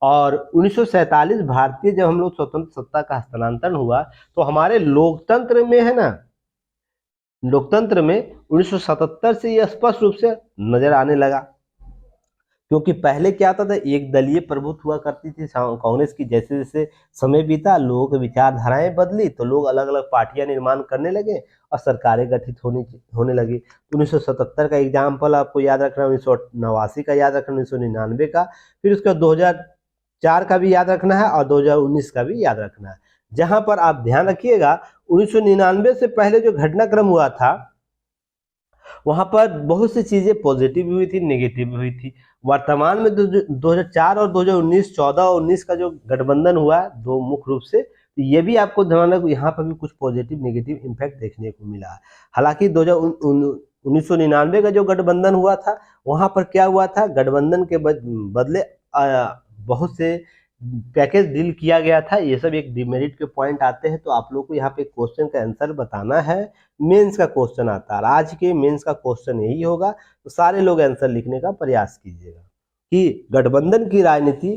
और 1947 भारतीय जब हम लोग स्वतंत्र सत्ता का हस्तांतरण हुआ, तो हमारे लोकतंत्र में है ना, लोकतंत्र में 1977 से ये स्पष्ट रूप से नजर आने लगा। क्योंकि पहले क्या होता था, एक दलीय प्रभुत्व हुआ करती थी कांग्रेस की। जैसे जैसे समय बीता, लोगों की विचारधाराएं बदली, तो लोग अलग अलग पार्टियां निर्माण करने लगे और सरकारें गठित होने लगी। 1977 का एग्जाम्पल आपको याद रखना, 1989 का याद रखना, 1999 का, फिर उसका 2004 का भी याद रखना है और 2019 का भी याद रखना है। जहां पर आप ध्यान रखिएगा 1999 से पहले जो घटनाक्रम हुआ था, वहां पर बहुत सी चीजें पॉजिटिव हुई थी, नेगेटिव हुई थी। वर्तमान में 2004 और 2019, 14 और 19 का जो गठबंधन हुआ है दो मुख्य रूप से, तो ये भी आपको ध्यान रखो, यहाँ पर भी कुछ पॉजिटिव नेगेटिव इम्पैक्ट देखने को मिला है। हालांकि 1999 का जो गठबंधन हुआ था, वहां पर क्या हुआ था, गठबंधन के बदले बहुत से पैकेज डील किया गया था। ये सब एक डिमेरिट के पॉइंट आते हैं, तो आप लोग को यहाँ पे क्वेश्चन का आंसर बताना है। मेंस का क्वेश्चन आता है, आज के मेंस का क्वेश्चन यही होगा, तो सारे लोग आंसर लिखने का प्रयास कीजिएगा कि गठबंधन की राजनीति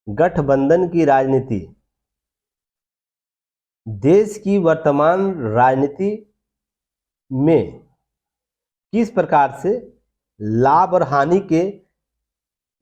गठबंधन की राजनीति देश की वर्तमान राजनीति में किस प्रकार से लाभ और हानि के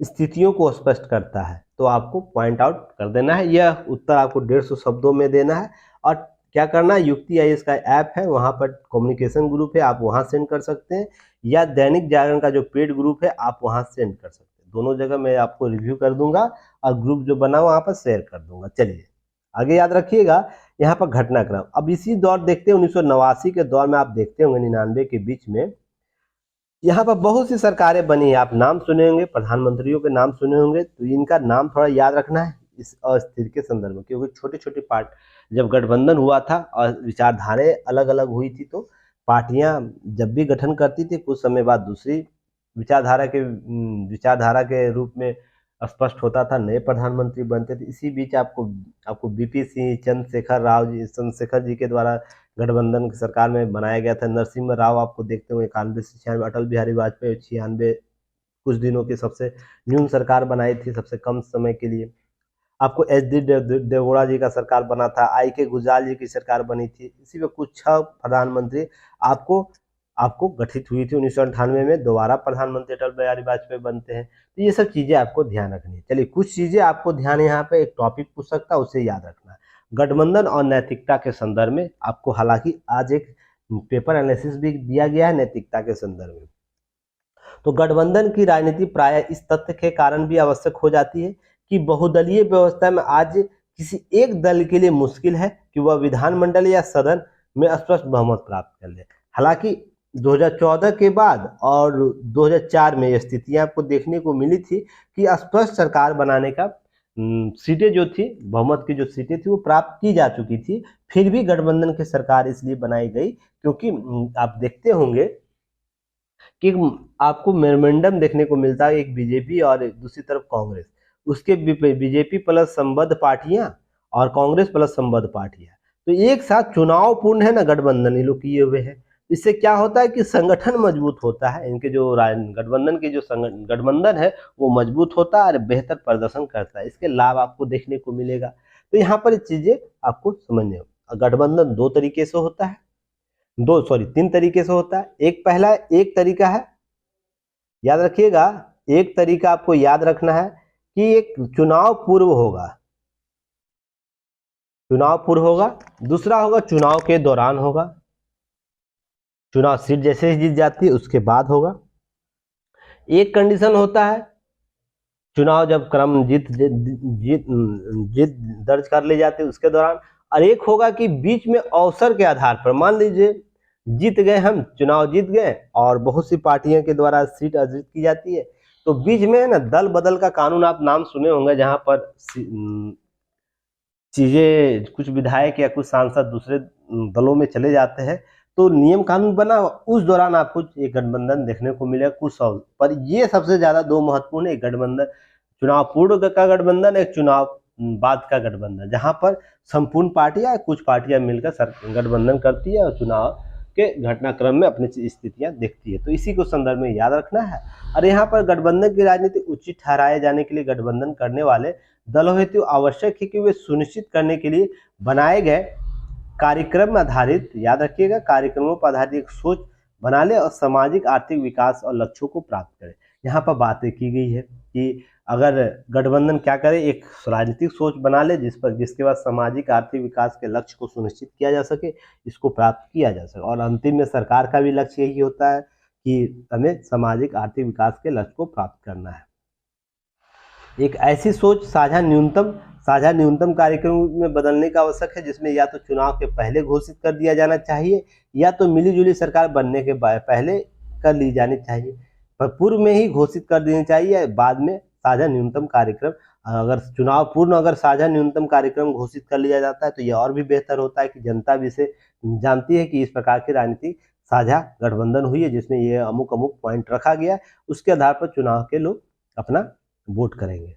स्थितियों को स्पष्ट करता है। तो आपको पॉइंट आउट कर देना है। यह उत्तर आपको 150 शब्दों में देना है। और क्या करना है, युक्ति आईएएस का ऐप है, वहां पर कम्युनिकेशन ग्रुप है, आप वहां सेंड कर सकते हैं, या दैनिक जागरण का जो पेड ग्रुप है आप वहां सेंड कर सकते हैं। दोनों जगह मैं आपको रिव्यू कर दूंगा और ग्रुप जो बना वहां पर शेयर कर दूंगा। चलिए आगे याद रखिएगा यहाँ पर घटनाक्रम। अब इसी दौर देखते हैं 1989 के दौर में, आप देखते होंगे 99 के बीच में यहाँ पर बहुत सी सरकारें बनी है। आप नाम सुने होंगे, प्रधानमंत्रियों के नाम सुने होंगे, तो इनका नाम थोड़ा याद रखना है इस अस्थिर के संदर्भ में, क्योंकि छोटे छोटे पार्ट जब गठबंधन हुआ था और विचारधाराएं अलग अलग हुई थी, तो पार्टियां जब भी गठन करती थी कुछ समय बाद दूसरी विचारधारा के रूप में स्पष्ट होता था, नए प्रधानमंत्री बनते थे। इसी बीच आपको बीपी सिंह, चंद्रशेखर जी के द्वारा गठबंधन की सरकार में बनाया गया था। नरसिम्हा राव आपको देखते हुए 91 से 96, अटल बिहारी वाजपेयी 96 कुछ दिनों की सबसे न्यून सरकार बनाई थी, सबसे कम समय के लिए। आपको एच.डी. देवगौड़ा जी का सरकार बना था, आई.के. गुजराल जी की सरकार बनी थी। इसी में कुछ 6 प्रधानमंत्री आपको गठित हुई थी। 1998 में दोबारा प्रधानमंत्री अटल बिहारी वाजपेयी बनते हैं। तो ये सब चीजें आपको ध्यान रखनी है। चलिए कुछ चीजें आपको ध्यान, यहाँ पे एक टॉपिक पूछ सकता है, उसे याद रखना है। गठबंधन और नैतिकता के संदर्भ में आपको, हालांकि आज एक पेपर एनालिसिस भी दिया गया है नैतिकता के संदर्भ में। तो गठबंधन की राजनीति प्राय इस तथ्य के कारण भी आवश्यक हो जाती है कि बहुदलीय व्यवस्था में आज किसी एक दल के लिए मुश्किल है कि वह विधानमंडल या सदन में स्पष्ट बहुमत प्राप्त कर ले। हालांकि 2014 के बाद और 2004 में यह स्थितियां आपको देखने को मिली थी कि स्पष्ट सरकार बनाने का सीटें जो थी, बहुमत की जो सीटें थी वो प्राप्त की जा चुकी थी। फिर भी गठबंधन की सरकार इसलिए बनाई गई क्योंकि आप देखते होंगे कि आपको मेमोरेंडम देखने को मिलता है, एक बीजेपी और दूसरी तरफ कांग्रेस, उसके बीजेपी प्लस संबद्ध पार्टियां और कांग्रेस प्लस संबद्ध पार्टियां, तो एक साथ चुनाव पूर्ण है ना गठबंधन ये लोग किए हुए हैं। इससे क्या होता है कि संगठन मजबूत होता है, इनके जो गठबंधन की जो गठबंधन है वो मजबूत होता है और बेहतर प्रदर्शन करता है। इसके लाभ आपको देखने को मिलेगा। तो यहाँ पर चीजें आपको समझने हो। गठबंधन दो तरीके से होता है, तीन तरीके से होता है। एक तरीका है, याद रखिएगा, एक तरीका आपको याद रखना है कि एक चुनाव पूर्व होगा, दूसरा होगा चुनाव के दौरान होगा, चुनाव सीट जैसे ही जीत जाती है उसके बाद होगा। एक कंडीशन होता है चुनाव जब क्रम जीत दर्ज कर ले जाते हैं उसके दौरान, और एक होगा कि बीच में अवसर के आधार पर, मान लीजिए जीत गए, हम चुनाव जीत गए और बहुत सी पार्टियों के द्वारा सीट अर्जित की जाती है, तो बीच में ना दल बदल का कानून आप नाम सुने होंगे, जहां पर चीजें कुछ विधायक या कुछ सांसद दूसरे दलों में चले जाते हैं, तो नियम कानून बना, उस दौरान आपको एक गठबंधन देखने को मिलेगा कुछ सौ। पर ये सबसे ज्यादा दो महत्वपूर्ण है, गठबंधन चुनाव पूर्व का गठबंधन, एक चुनाव बाद का गठबंधन, जहां पर संपूर्ण पार्टियां कुछ पार्टियां मिलकर गठबंधन करती है और चुनाव के घटनाक्रम में अपनी स्थितियां देखती है। तो इसी को संदर्भ में याद रखना है। और यहाँ पर गठबंधन की राजनीति उचित ठहराए जाने के लिए गठबंधन करने वाले दलों हेतु आवश्यक है कि वे सुनिश्चित करने के लिए बनाए गए कार्यक्रम आधारित, याद रखिएगा, कार्यक्रमों पर आधारित एक सोच बना ले और सामाजिक आर्थिक विकास और लक्ष्यों को प्राप्त करे। यहाँ पर बातें की गई है कि अगर गठबंधन क्या करे, एक राजनीतिक सोच बना ले जिसके बाद सामाजिक आर्थिक विकास के लक्ष्य को सुनिश्चित किया जा सके, इसको प्राप्त किया जा सके। और अंतिम में सरकार का भी लक्ष्य यही होता है कि हमें सामाजिक आर्थिक विकास के लक्ष्य को प्राप्त करना है। एक ऐसी सोच साझा न्यूनतम कार्यक्रम में बदलने का आवश्यक है, जिसमें या तो चुनाव के पहले घोषित कर दिया जाना चाहिए या तो मिलीजुली सरकार बनने के पहले कर ली जानी चाहिए, पर पूर्व में ही घोषित कर देनी चाहिए, बाद में साझा न्यूनतम कार्यक्रम। अगर चुनाव पूर्व अगर साझा न्यूनतम कार्यक्रम घोषित कर लिया जाता है तो यह और भी बेहतर होता है कि जनता भी इसे जानती है कि इस प्रकार की राजनीति साझा गठबंधन हुई है, जिसमें ये अमुक पॉइंट रखा गया, उसके आधार पर चुनाव के लोग अपना वोट करेंगे।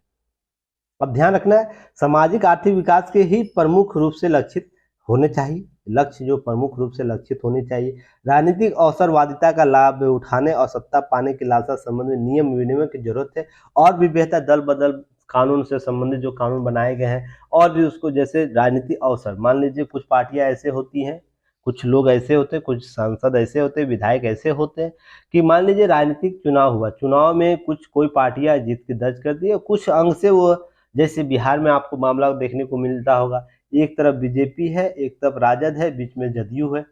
अब ध्यान रखना है, सामाजिक आर्थिक विकास के ही प्रमुख रूप से लक्षित होने चाहिए, लक्ष्य जो प्रमुख रूप से लक्षित होने चाहिए। राजनीतिक अवसरवादिता का लाभ उठाने और सत्ता पाने की लालसा संबंध में नियम विनिमय की जरूरत है, और भी बेहतर दल बदल कानून से संबंधित जो कानून बनाए गए हैं, और भी उसको, जैसे राजनीतिक अवसर, मान लीजिए कुछ पार्टियां ऐसे होती हैं, कुछ लोग ऐसे होते हैं, कुछ सांसद ऐसे होते हैं, विधायक ऐसे होते हैं कि मान लीजिए राजनीतिक चुनाव हुआ, चुनाव में कोई पार्टियां जीत के दर्ज करती है, कुछ अंग से वो, जैसे बिहार में आपको मामला देखने को मिलता होगा, एक तरफ बीजेपी है, एक तरफ राजद है, बीच में जदयू है।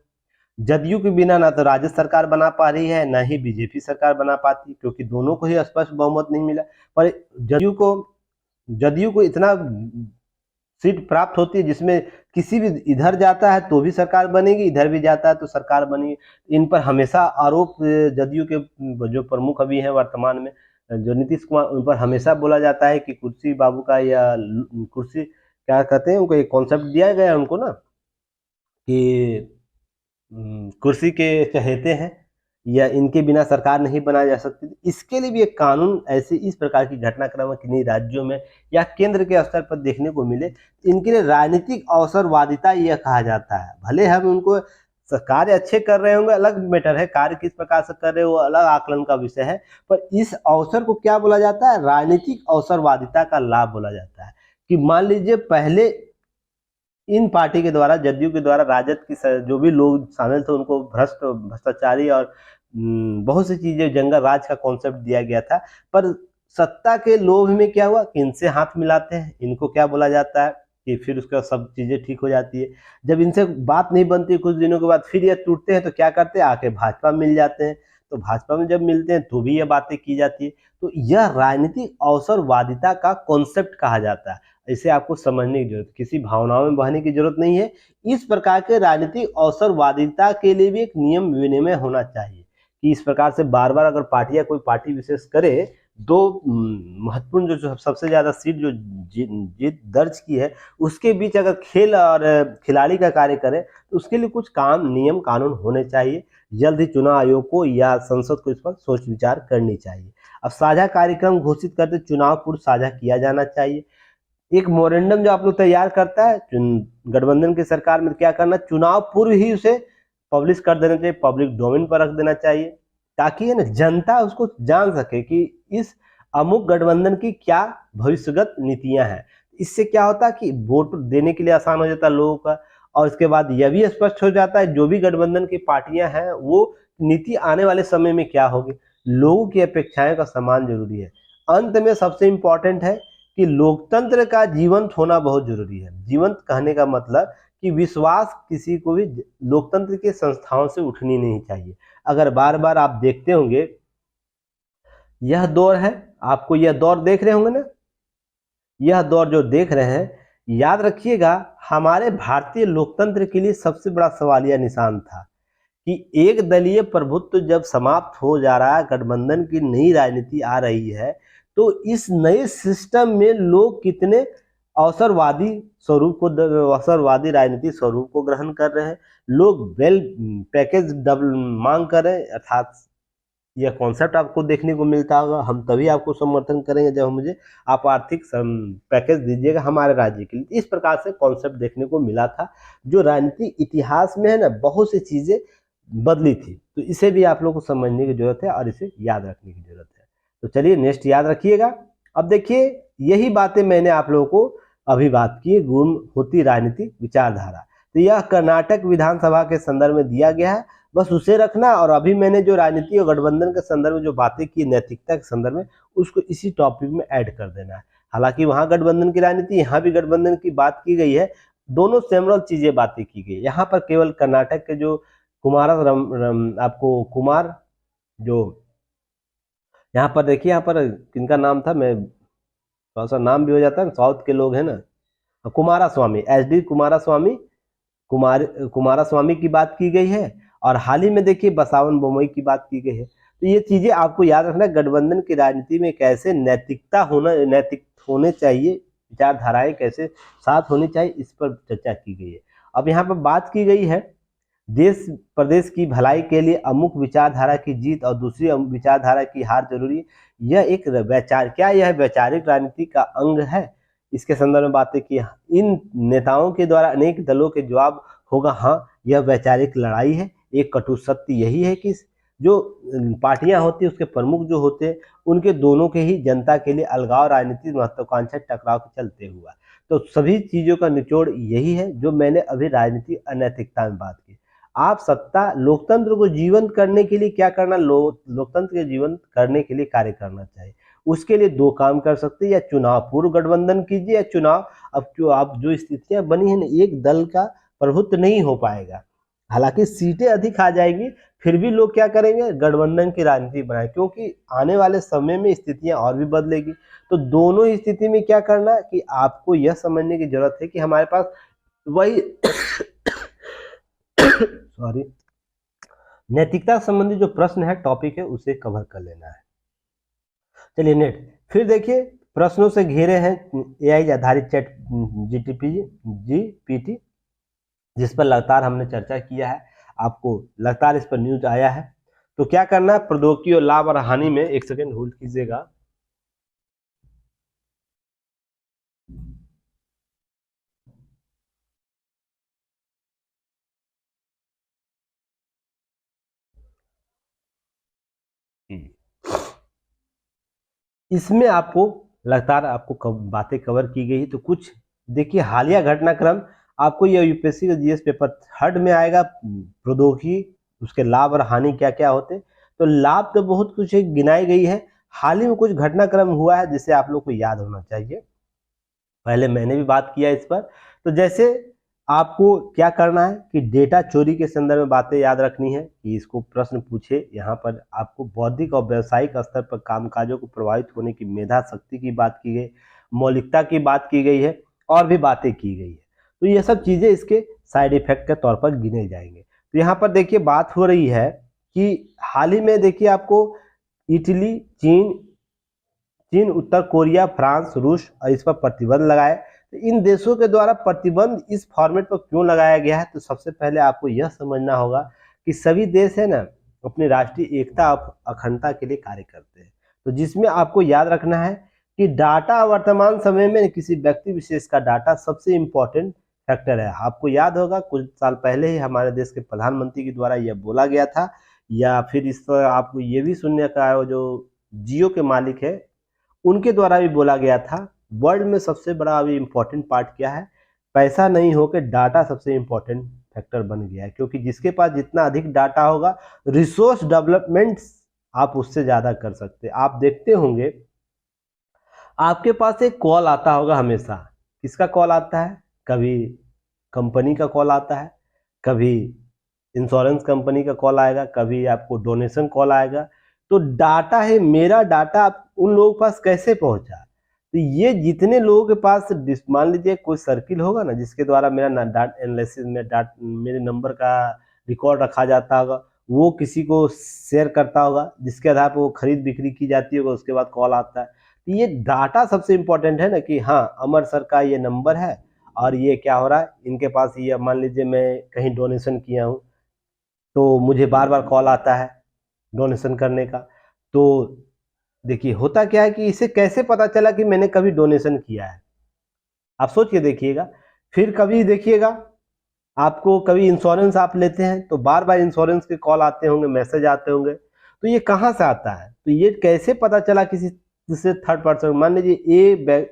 जदयू के बिना ना तो राजद सरकार बना पा रही है, ना ही बीजेपी सरकार बना पाती, क्योंकि दोनों को ही स्पष्ट बहुमत नहीं मिला। पर जदयू को इतना सीट प्राप्त होती है जिसमें किसी भी, इधर जाता है तो भी सरकार बनेगी, इधर भी जाता है तो सरकार बनेगी। इन पर हमेशा आरोप जदयू के जो प्रमुख अभी हैं वर्तमान में, जो नीतीश कुमार, उन पर हमेशा बोला जाता है कि कुर्सी बाबू का, या कुर्सी क्या कहते हैं, उनको एक कॉन्सेप्ट दिया गया है उनको ना, कि कुर्सी के चहेते हैं, या इनके बिना सरकार नहीं बनाई जा सकती। इसके लिए भी एक कानून, ऐसे इस प्रकार की घटनाक्रम किन्हीं राज्यों में या केंद्र के स्तर पर देखने को मिले, इनके लिए राजनीतिक अवसरवादिता यह कहा जाता है। भले हम उनको कार्य अच्छे कर रहे होंगे, अलग मैटर है, कार्य किस प्रकार से कर रहे हो वो अलग आकलन का विषय है, पर इस अवसर को क्या बोला जाता है, राजनीतिक अवसरवादिता का लाभ बोला जाता है। कि मान लीजिए पहले इन पार्टी के द्वारा, जदयू के द्वारा, राजद की जो भी लोग शामिल थे उनको भ्रष्टाचारी और बहुत सी चीजें, जंगल राज का कॉन्सेप्ट दिया गया था, पर सत्ता के लोभ में क्या हुआ कि इनसे हाथ मिलाते हैं, इनको क्या बोला जाता है कि फिर उसका सब चीजें ठीक हो जाती है। जब इनसे बात नहीं बनती कुछ दिनों के बाद, फिर ये टूटते हैं तो क्या करते हैं, आके भाजपा मिल जाते हैं, तो भाजपा में जब मिलते हैं तो भी ये बातें की जाती है। तो यह राजनीतिक अवसरवादिता का कॉन्सेप्ट कहा जाता है। इसे आपको समझने की जरूरत, किसी भावनाओं में बहने की जरूरत नहीं है। इस प्रकार के राजनीतिक अवसरवादिता के लिए भी एक नियम विनिमय होना चाहिए, कि इस प्रकार से बार बार अगर पार्टियां, कोई पार्टी विशेष करे, दो महत्वपूर्ण जो सबसे ज्यादा सीट जो जीत दर्ज की है, उसके बीच अगर खेल और खिलाड़ी का कार्य करे, तो उसके लिए कुछ काम, नियम कानून होने चाहिए। जल्द ही चुनाव आयोग को या संसद को इस पर सोच विचार करनी चाहिए। अब साझा कार्यक्रम घोषित करते चुनाव पूर्व साझा किया जाना चाहिए। एक मोरेंडम जो आप लोग तैयार करता है गठबंधन की सरकार में, क्या करना, चुनाव पूर्व ही उसे पब्लिश कर देना चाहिए, पब्लिक डोमेन पर रख देना चाहिए, ताकि है ना जनता उसको जान सके कि इस अमुक गठबंधन की क्या भविष्यगत नीतियां हैं। इससे क्या होता है कि वोट देने के लिए आसान हो जाता है लोगों का, और इसके बाद यह भी स्पष्ट हो जाता है जो भी गठबंधन की पार्टियां हैं वो नीति आने वाले समय में क्या होगी। लोगों की अपेक्षाएं का सम्मान जरूरी है। अंत में सबसे इंपॉर्टेंट है कि लोकतंत्र का जीवंत होना बहुत जरूरी है। जीवंत कहने का मतलब कि विश्वास किसी को भी लोकतंत्र के संस्थाओं से उठनी नहीं चाहिए। अगर बार बार आप देखते होंगे, यह दौर है, आपको यह दौर देख रहे होंगे ना, यह दौर जो देख रहे हैं, याद रखिएगा हमारे भारतीय लोकतंत्र के लिए सबसे बड़ा सवालिया निशान था कि एक दलीय प्रभुत्व जब समाप्त हो जा रहा है, गठबंधन की नई राजनीति आ रही है, तो इस नए सिस्टम में लोग कितने अवसरवादी अवसरवादी राजनीति स्वरूप को ग्रहण कर रहे हैं। लोग वेल पैकेज डबल मांग कर रहे हैं, अर्थात यह कॉन्सेप्ट आपको देखने को मिलता होगा। हम तभी आपको समर्थन करेंगे जब मुझे आप आर्थिक पैकेज दीजिएगा हमारे राज्य के लिए। इस प्रकार से कॉन्सेप्ट देखने को मिला था, जो राजनीतिक इतिहास में है ना बहुत सी चीजें बदली थी। तो इसे भी आप लोगों को समझने की जरूरत है और इसे याद रखने की जरूरत है। तो चलिए नेक्स्ट याद रखिएगा। अब देखिए, यही बातें मैंने आप लोगों को अभी बात की, गुम होती राजनीतिक विचारधारा। तो यह कर्नाटक विधानसभा के संदर्भ में दिया गया है, बस उसे रखना। और अभी मैंने जो राजनीति और गठबंधन के संदर्भ में जो बातें की नैतिकता के संदर्भ में, उसको इसी टॉपिक में ऐड कर देना है। हालांकि वहां गठबंधन की राजनीति, यहाँ भी गठबंधन की बात की गई है, दोनों सेमरल चीजें बातें की गई। यहाँ पर केवल कर्नाटक के जो आपको कुमार, जो यहाँ पर देखिए, यहाँ पर किनका नाम था, मैं थोड़ा सा नाम भी हो जाता है, साउथ के लोग हैं ना, कुमारा स्वामी, SD कुमारा स्वामी, कुमारा स्वामी की बात की गई है। और हाल ही में देखिए बसावन बोमई की बात की गई है। तो ये चीजें आपको याद रखना, गठबंधन की राजनीति में कैसे नैतिक होने चाहिए, विचारधाराएं कैसे साथ होनी चाहिए, इस पर चर्चा की गई है। अब यहाँ पर बात की गई है देश प्रदेश की भलाई के लिए अमुक विचारधारा की जीत और दूसरी विचारधारा की हार जरूरी है। यह एक क्या यह वैचारिक राजनीति का अंग है? इसके संदर्भ में बातें की। इन नेताओं के द्वारा अनेक दलों के जवाब होगा हाँ, यह वैचारिक लड़ाई है। एक कटु सत्य यही है कि जो पार्टियां होती है, उसके प्रमुख जो होते हैं, उनके दोनों के ही जनता के लिए अलगाव, राजनीतिक महत्वाकांक्षा, टकराव के चलते हुआ। तो सभी चीजों का निचोड़ यही है जो मैंने अभी राजनीतिक अनैतिकता में बात की। आप सत्ता लोकतंत्र को जीवंत करने के लिए क्या करना, लोकतंत्र के जीवंत करने के लिए कार्य करना चाहिए। उसके लिए दो काम कर सकते हैं, या चुनाव पूर्व गठबंधन कीजिए, या चुनाव अब जो स्थितियां बनी है ना, एक दल का प्रभुत्व नहीं हो पाएगा। हालांकि सीटें अधिक आ जाएगी, फिर भी लोग क्या करेंगे, गठबंधन की राजनीति बनाए, क्योंकि आने वाले समय में स्थितियां और भी बदलेगी। तो दोनों स्थिति में क्या करना कि आपको यह समझने की जरूरत है कि हमारे पास वही सॉरी नैतिकता संबंधी जो प्रश्न है, टॉपिक है, उसे कवर कर लेना है। चलिए नेट फिर देखिए, प्रश्नों से घेरे हैं AI आधारित चैट GPT, जिस पर लगातार हमने चर्चा किया है, आपको लगातार इस पर न्यूज आया है। तो क्या करना है, प्रौद्योगिकी और लाभ और हानि में, एक सेकेंड होल्ड कीजिएगा। इसमें आपको लगातार आपको बातें कवर की गई। तो कुछ देखिए हालिया घटनाक्रम, आपको यह यूपीएससी का GS पेपर 3 में आएगा, प्रौद्योगिकी, उसके लाभ और हानि क्या क्या होते। तो लाभ तो बहुत कुछ गिनाई गई है, हाल ही में कुछ घटनाक्रम हुआ है जिसे आप लोग को याद होना चाहिए। पहले मैंने भी बात किया इस पर। तो जैसे आपको क्या करना है कि डेटा चोरी के संदर्भ में बातें याद रखनी है कि इसको प्रश्न पूछे। यहाँ पर आपको बौद्धिक और व्यावसायिक स्तर पर कामकाजों को प्रभावित होने की मेधा शक्ति की बात की गई, मौलिकता की बात की गई है, और भी बातें की गई है। तो ये सब चीजें इसके साइड इफेक्ट के तौर पर गिने जाएंगे। तो यहाँ पर देखिए बात हो रही है कि हाल ही में देखिए आपको इटली, चीन, उत्तर कोरिया, फ्रांस, रूस और इस पर प्रतिबंध लगाए। तो इन देशों के द्वारा प्रतिबंध इस फॉर्मेट पर क्यों लगाया गया है, तो सबसे पहले आपको यह समझना होगा कि सभी देश है ना अपनी राष्ट्रीय एकता और अखंडता के लिए कार्य करते हैं। तो जिसमें आपको याद रखना है कि डाटा वर्तमान समय में किसी व्यक्ति विशेष का डाटा सबसे इम्पोर्टेंट फैक्टर है। आपको याद होगा कुछ साल पहले ही हमारे देश के प्रधानमंत्री के द्वारा यह बोला गया था, या फिर इस पर आपको ये भी सुनने का है, जो जियो के मालिक है उनके द्वारा भी बोला गया था, वर्ल्ड में सबसे बड़ा अभी इम्पोर्टेंट पार्ट क्या है, पैसा नहीं होकर डाटा सबसे इम्पोर्टेंट फैक्टर बन गया है। क्योंकि जिसके पास जितना अधिक डाटा होगा, रिसोर्स डेवलपमेंट आप उससे ज़्यादा कर सकते हैं। आप देखते होंगे आपके पास एक कॉल आता होगा हमेशा, किसका कॉल आता है, कभी कंपनी का कॉल आता है, कभी इंश्योरेंस कंपनी का कॉल आएगा, कभी आपको डोनेशन कॉल आएगा। तो डाटा है, मेरा डाटा उन लोगों के पास कैसे पहुंचा, तो ये जितने लोगों के पास, मान लीजिए कोई सर्किल होगा ना जिसके द्वारा मेरा डाटा एनालिसिस में मेरे नंबर का रिकॉर्ड रखा जाता होगा, वो किसी को शेयर करता होगा जिसके आधार पर वो खरीद बिक्री की जाती होगा, उसके बाद कॉल आता है। तो ये डाटा सबसे इम्पोर्टेंट है ना, कि हाँ अमर सर का ये नंबर है और ये क्या हो रहा है, इनके पास ये, मान लीजिए मैं कहीं डोनेशन किया हूँ तो मुझे बार बार कॉल आता है डोनेशन करने का। तो देखिए होता क्या है कि इसे कैसे पता चला कि मैंने कभी डोनेशन किया है, आप सोच के देखिएगा। फिर कभी देखिएगा आपको कभी इंश्योरेंस आप लेते हैं तो बार बार इंश्योरेंस के कॉल आते होंगे, मैसेज आते होंगे, तो ये कहाँ से आता है, तो ये कैसे पता चला किसी दूसरे थर्ड पर्सन, मान लीजिए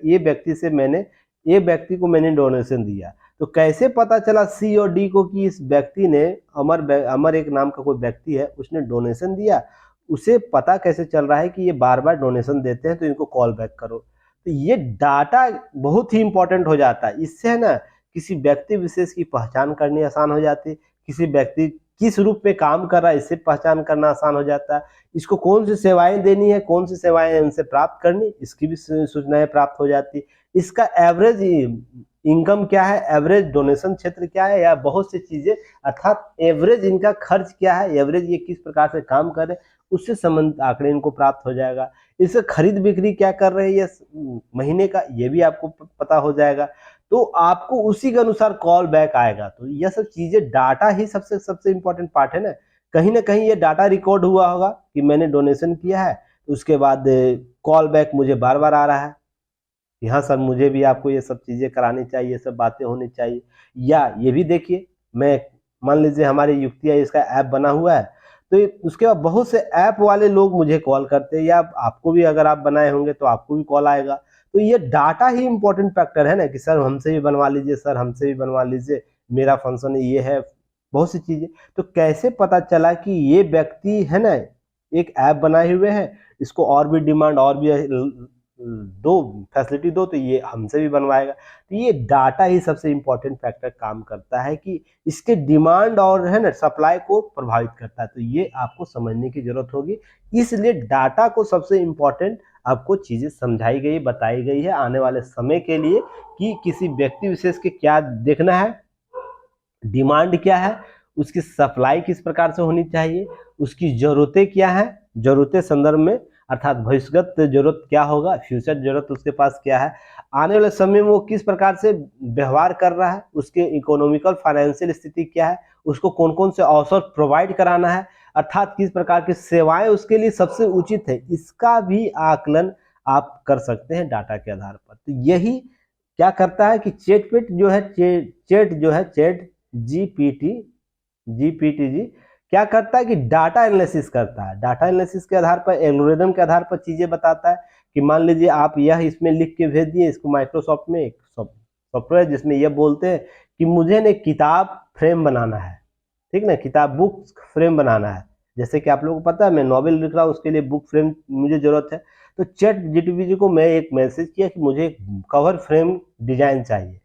ए व्यक्ति से मैंने, ए व्यक्ति को मैंने डोनेशन दिया, तो कैसे पता चला सी और डी को कि इस व्यक्ति ने, अमर एक नाम का कोई व्यक्ति है उसने डोनेशन दिया, उसे पता कैसे चल रहा है कि ये बार बार डोनेशन देते हैं तो इनको कॉल बैक करो। तो ये डाटा बहुत ही इंपॉर्टेंट हो जाता है, इससे है ना किसी व्यक्ति विशेष की पहचान करनी आसान हो जाती है, किसी व्यक्ति किस रूप में काम कर रहा है इससे पहचान करना आसान हो जाता है, इसको कौन सी सेवाएं देनी है, कौन सी सेवाएं इनसे प्राप्त करनी, इसकी भी सूचनाएं प्राप्त हो जाती है। इसका एवरेज इनकम क्या है, एवरेज डोनेशन क्षेत्र क्या है, या बहुत सी चीजें, अर्थात एवरेज इनका खर्च क्या है, एवरेज ये किस प्रकार से काम कर रहे, उससे संबंधित आंकड़े इनको प्राप्त हो जाएगा। इससे खरीद बिक्री क्या कर रहे हैं ये महीने का, ये भी आपको पता हो जाएगा। तो आपको उसी के अनुसार कॉल बैक आएगा। तो यह सब चीजें, डाटा ही सबसे सबसे इंपॉर्टेंट पार्ट है ना कहीं ये डाटा रिकॉर्ड हुआ होगा कि मैंने डोनेशन किया है, तो उसके बाद कॉल बैक मुझे बार बार आ रहा है कि हाँ सर मुझे भी आपको ये सब चीजें करानी चाहिए, ये सब बातें होनी चाहिए। या ये भी देखिए, मैं मान लीजिए हमारे युक्तिया इसका ऐप बना हुआ है, तो उसके बाद बहुत से ऐप वाले लोग मुझे कॉल करते हैं, या आपको भी अगर आप बनाए होंगे तो आपको भी कॉल आएगा। तो ये डाटा ही इंपॉर्टेंट फैक्टर है ना, कि सर हमसे भी बनवा लीजिए, सर हमसे भी बनवा लीजिए, मेरा फंक्शन ये है, बहुत सी चीजें। तो कैसे पता चला कि ये व्यक्ति है ना एक ऐप बनाए हुए हैं, इसको और भी डिमांड, और भी दो फैसिलिटी दो, तो ये हमसे भी बनवाएगा। तो ये डाटा ही सबसे इंपॉर्टेंट फैक्टर काम करता है कि इसके डिमांड और है ना सप्लाई को प्रभावित करता है। तो ये आपको समझने की जरूरत होगी, इसलिए डाटा को सबसे इंपॉर्टेंट आपको चीजें समझाई गई, बताई गई है आने वाले समय के लिए, कि किसी व्यक्ति विशेष के क्या देखना है, डिमांड क्या है, उसकी सप्लाई किस प्रकार से होनी चाहिए, उसकी जरूरतें क्या है, जरूरतें संदर्भ में, अर्थात भविष्यगत जरूरत क्या होगा, फ्यूचर जरूरत उसके पास क्या है, आने वाले समय में वो किस प्रकार से व्यवहार कर रहा है, उसके इकोनॉमिकल फाइनेंशियल स्थिति क्या है, उसको कौन कौन से अवसर प्रोवाइड कराना है, अर्थात किस प्रकार की सेवाएं उसके लिए सबसे उचित है, इसका भी आकलन आप कर सकते हैं डाटा के आधार पर। तो यही क्या करता है कि चैट जो है, चैट जीपीटी जी क्या करता है कि डाटा एनालिसिस करता है, डाटा एनालिसिस के आधार पर, एल्गोरिदम के आधार पर चीजें बताता है कि मान लीजिए आप यह इसमें लिख के भेज दिए, इसको माइक्रोसॉफ्ट में एक सॉफ्टवेयर जिसमें यह बोलते हैं कि मुझे ने किताब फ्रेम बनाना है, ठीक ना, किताब बुक फ्रेम बनाना है, जैसे कि आप लोगों को पता है मैं नॉवेल लिख रहा हूँ, उसके लिए बुक फ्रेम मुझे जरूरत है। तो चैट जीपीटी को मैं एक मैसेज किया कि मुझे कवर फ्रेम डिजाइन चाहिए,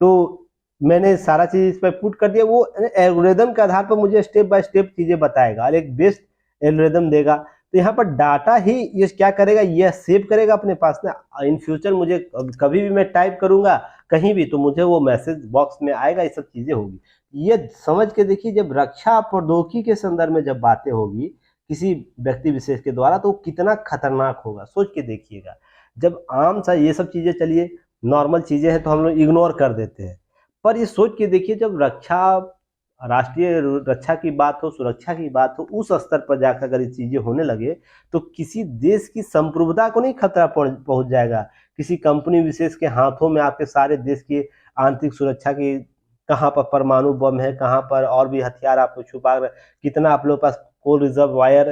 तो मैंने सारा चीज इस पर पुट कर दिया, वो एल्गोरिदम के आधार पर मुझे स्टेप बाय स्टेप चीजें बताएगा और एक बेस्ट एल्गोरिदम देगा। तो यहाँ पर डाटा ही ये क्या करेगा, ये सेव करेगा अपने पास ना, इन फ्यूचर मुझे कभी भी मैं टाइप करूंगा कहीं भी तो मुझे वो मैसेज बॉक्स में आएगा, ये सब चीजें होगी। ये समझ के देखिए, जब रक्षा प्रौद्योगिकी के संदर्भ में जब बातें होगी किसी व्यक्ति विशेष के द्वारा, तो कितना खतरनाक होगा, सोच के देखिएगा। जब आम सा ये सब चीजें, चलिए नॉर्मल चीजें हैं तो हम लोग इग्नोर कर देते हैं, पर ये सोच के देखिए जब राष्ट्रीय रक्षा की बात हो, सुरक्षा की बात हो, उस स्तर पर जाकर अगर ये चीजें होने लगे तो किसी देश की संप्रभुता को नहीं खतरा पहुंच जाएगा, किसी कंपनी विशेष के हाथों में आपके सारे देश की आंतरिक सुरक्षा की, कहाँ पर परमाणु बम है, कहाँ पर और भी हथियार आपको छुपा, कितना आप लोगों के पास कोल रिजर्व वायर,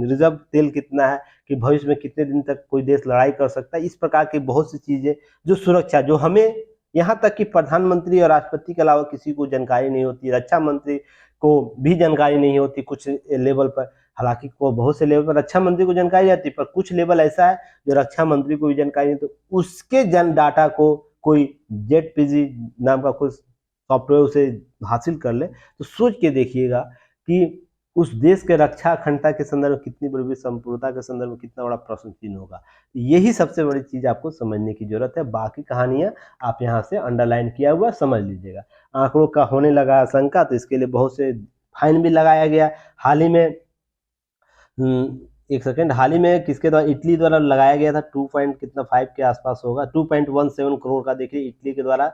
रिजर्व तेल कितना है, कि भविष्य में कितने दिन तक कोई देश लड़ाई कर सकता है। इस प्रकार की बहुत सी चीजें जो सुरक्षा, जो हमें यहाँ तक कि प्रधानमंत्री और राष्ट्रपति के अलावा किसी को जानकारी नहीं होती, रक्षा मंत्री को भी जानकारी नहीं होती कुछ लेवल पर। हालांकि को बहुत से लेवल पर रक्षा मंत्री को जानकारी आती है, पर कुछ लेवल ऐसा है जो रक्षा मंत्री को भी जानकारी नहीं, तो उसके जन डाटा को कोई जेटपीजी नाम का कुछ सॉफ्टवेयर उसे हासिल कर ले, तो सोच के देखिएगा कि उस देश के रक्षा अखंडता के संदर्भ में कितनी बड़ी संपूर्णता के संदर्भ में कितना बड़ा प्रश्न चिन्ह होगा। यही सबसे बड़ी चीज आपको समझने की जरूरत है। बाकी कहानियां आप यहाँ से अंडरलाइन किया हुआ समझ लीजिएगा। आंकड़ों का होने लगा आशंका, तो इसके लिए बहुत से फाइन भी लगाया गया। हाल ही में एक सेकेंड, हाल ही में किसके द्वारा, इटली द्वारा लगाया गया था 2.5 के आसपास होगा, 2.17 करोड़ का। देखिए इटली के द्वारा